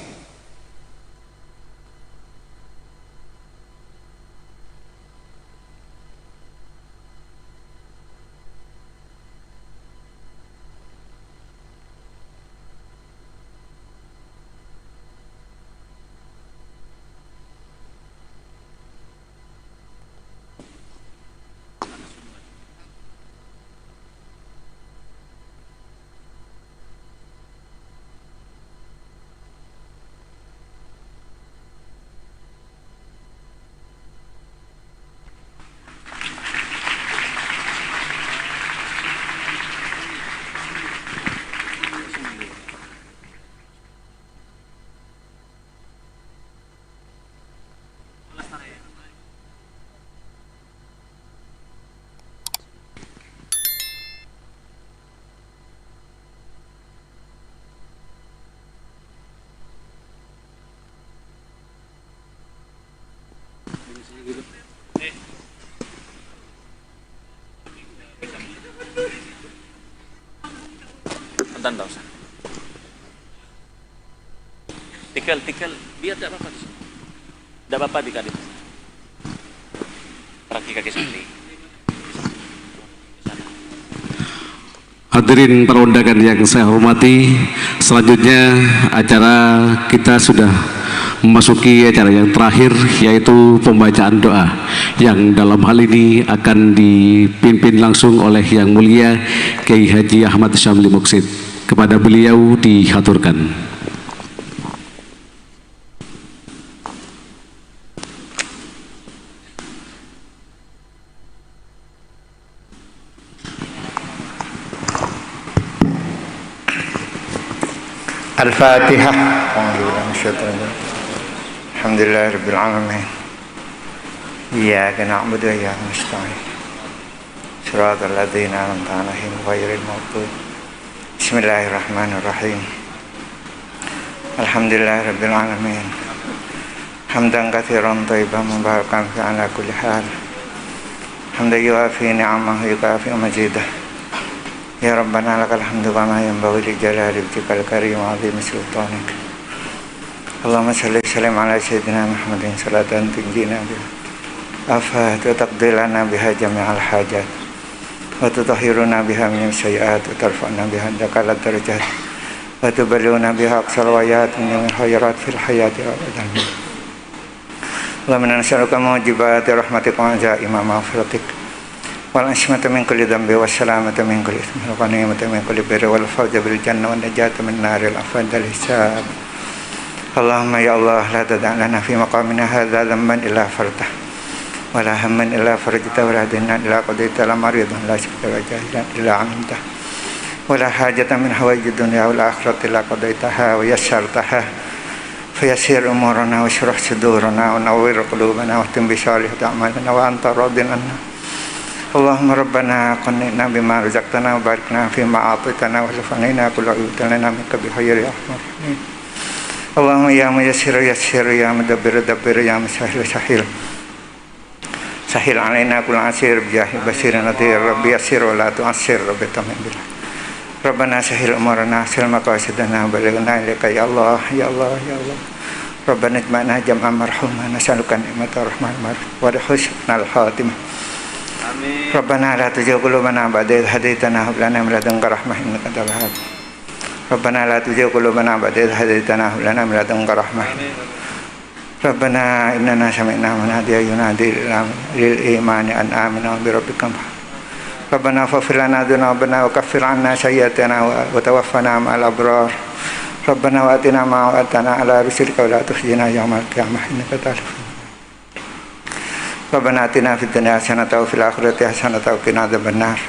Entar usah. Tikal biar tidak apa-apa. Tidak apa-apa dikali. Kaki kaki sendiri. Hadirin para undangan yang saya hormati, selanjutnya acara kita sudah memasuki acara yang terakhir, yaitu pembacaan doa yang dalam hal ini akan dipimpin langsung oleh Yang Mulia Kiai Haji Ahmad Syamli Muksid. Kepada beliau dihaturkan. Al-Fatihah. Alhamdulillahirabbil alamin. Iyyaka na'budu wa iyyaka nasta'in. Shiratal ladzina an'amta 'alaihim ghairil maghdubi. Bismillahirrahmanirrahim. Alhamdulillahirabbil alamin. Hamdan katsiran thayyiban mubarakan fi ala kulli hal. Hamdan yuafi ni'amahu yukafi majidah. Ya Rabbana lakal hamdu kama yanbaghi li jalali wajhikal karim wa 'azimi sultanik. Allahumma salli salam ala sayyidina Muhammadin salatan tunjina biha afat wa taqdilana biha jami'al hajat wa tutahhiruna biha min sayyi'at wa tarfa'na biha dakala darajat wa tuballighuna biha aqsal wayat min khairat fil hayati wa abadan. Allahumma nas'aluka mujibati rahmatika wa azaima maghfiratik wal ismata min kulli dhanbi was salamata min kulli ithmin wa ghanimata min kulli birri wal fawza bil jannah wan najata min naril afdal hisab. Allahumma ya Allah la tada' lana fi maqamina hadza dhanban illa fartah wa la hamman illa farajta wa la dinan illa qadaita la maridan la shakka wa jahilan illa amta wa la hajatan min hawaijid dunya wal akhirati illa qadaitaha wa yassartaha fayassir umurana wa shrah sudurana wa nawwir qulubana wa tim bi salihati a'malina wa anta radin anna. Allahumma rabbana qannina bima razaqtana wa barikna fi ma a'taytana wa rzuqna kullu lana minka bi khairin ya arhamar rahimin. Allahumma ya muyassir yassir ya mudabbir dabbir ya musahhil sahhil sahhil alaina kull asir bi jahi basir nadir rabbi yassir wa la tu'assir rabbi tamim billah. Rabbana sahhil umurana sil maqasidana balighna ilaika ya Allah ya Allah ya Allah. Rabbana ijma'na jam'an marhuma nas'aluka ni'matar rahman wa husnal khatimah. Amin. Rabbana la tuzigh qulubana ba'da idh hadaytana wa hab lana min ladunka rahmah innaka antal wahhab. Rabbana la tuzigh qulubana ba'da idh hadaytana wa hab lana min ladunka rahmah. Rabbana innana sami'na munadiyan yunadi lil imani an aminu bi rabbikum. Rabbana faghfir lana dzunubana wa kaffir 'anna sayyi'atina wa tawaffana ma'al abrar. Rabbana wa atina ma wa'adtana 'ala rusulika wa la tukhzina yawmal qiyamah innaka ta'lamu. Rabbana atina fid dunya hasanatan wa fil akhirati hasanatan wa qina adzabannar.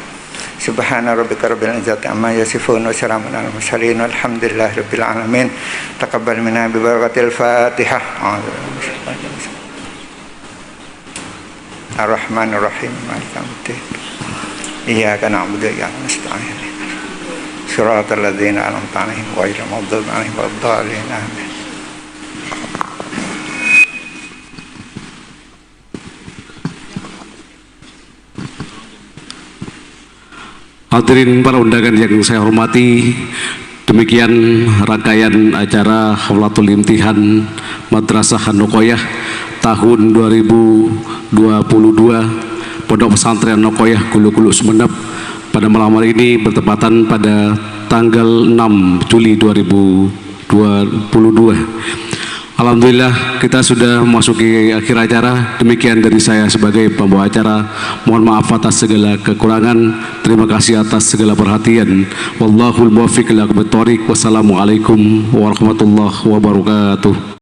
Subhana rabbika rabbil izzati amma yasifun wa salamun alal mursalin walhamdulillahi rabbil alamin. Taqabbal minna bi barakatil Fatihah. Ar-Rahmanir Rahim. Maliki yaumiddin. Iyyaka na'budu wa iyyaka nasta'in. Shiratal ladzina an'amta 'alaihim ghairil maghdubi 'alaihim waladdallin. Amin. Hadirin para undangan yang saya hormati, demikian rangkaian acara Haflatul Imtihan Madrasah An-Nuqoyah tahun 2022 Pondok Pesantren Nuqoyah Gulu-Gulu Sumeneb pada malam hari ini bertepatan pada tanggal 6 Juli 2022. Alhamdulillah kita sudah memasuki akhir acara. Demikian dari saya sebagai pembawa acara. Mohon maaf atas segala kekurangan. Terima kasih atas segala perhatian. Wallahul muwaffiq ila aqwamit thoriq. Wassalamualaikum warahmatullahi wabarakatuh.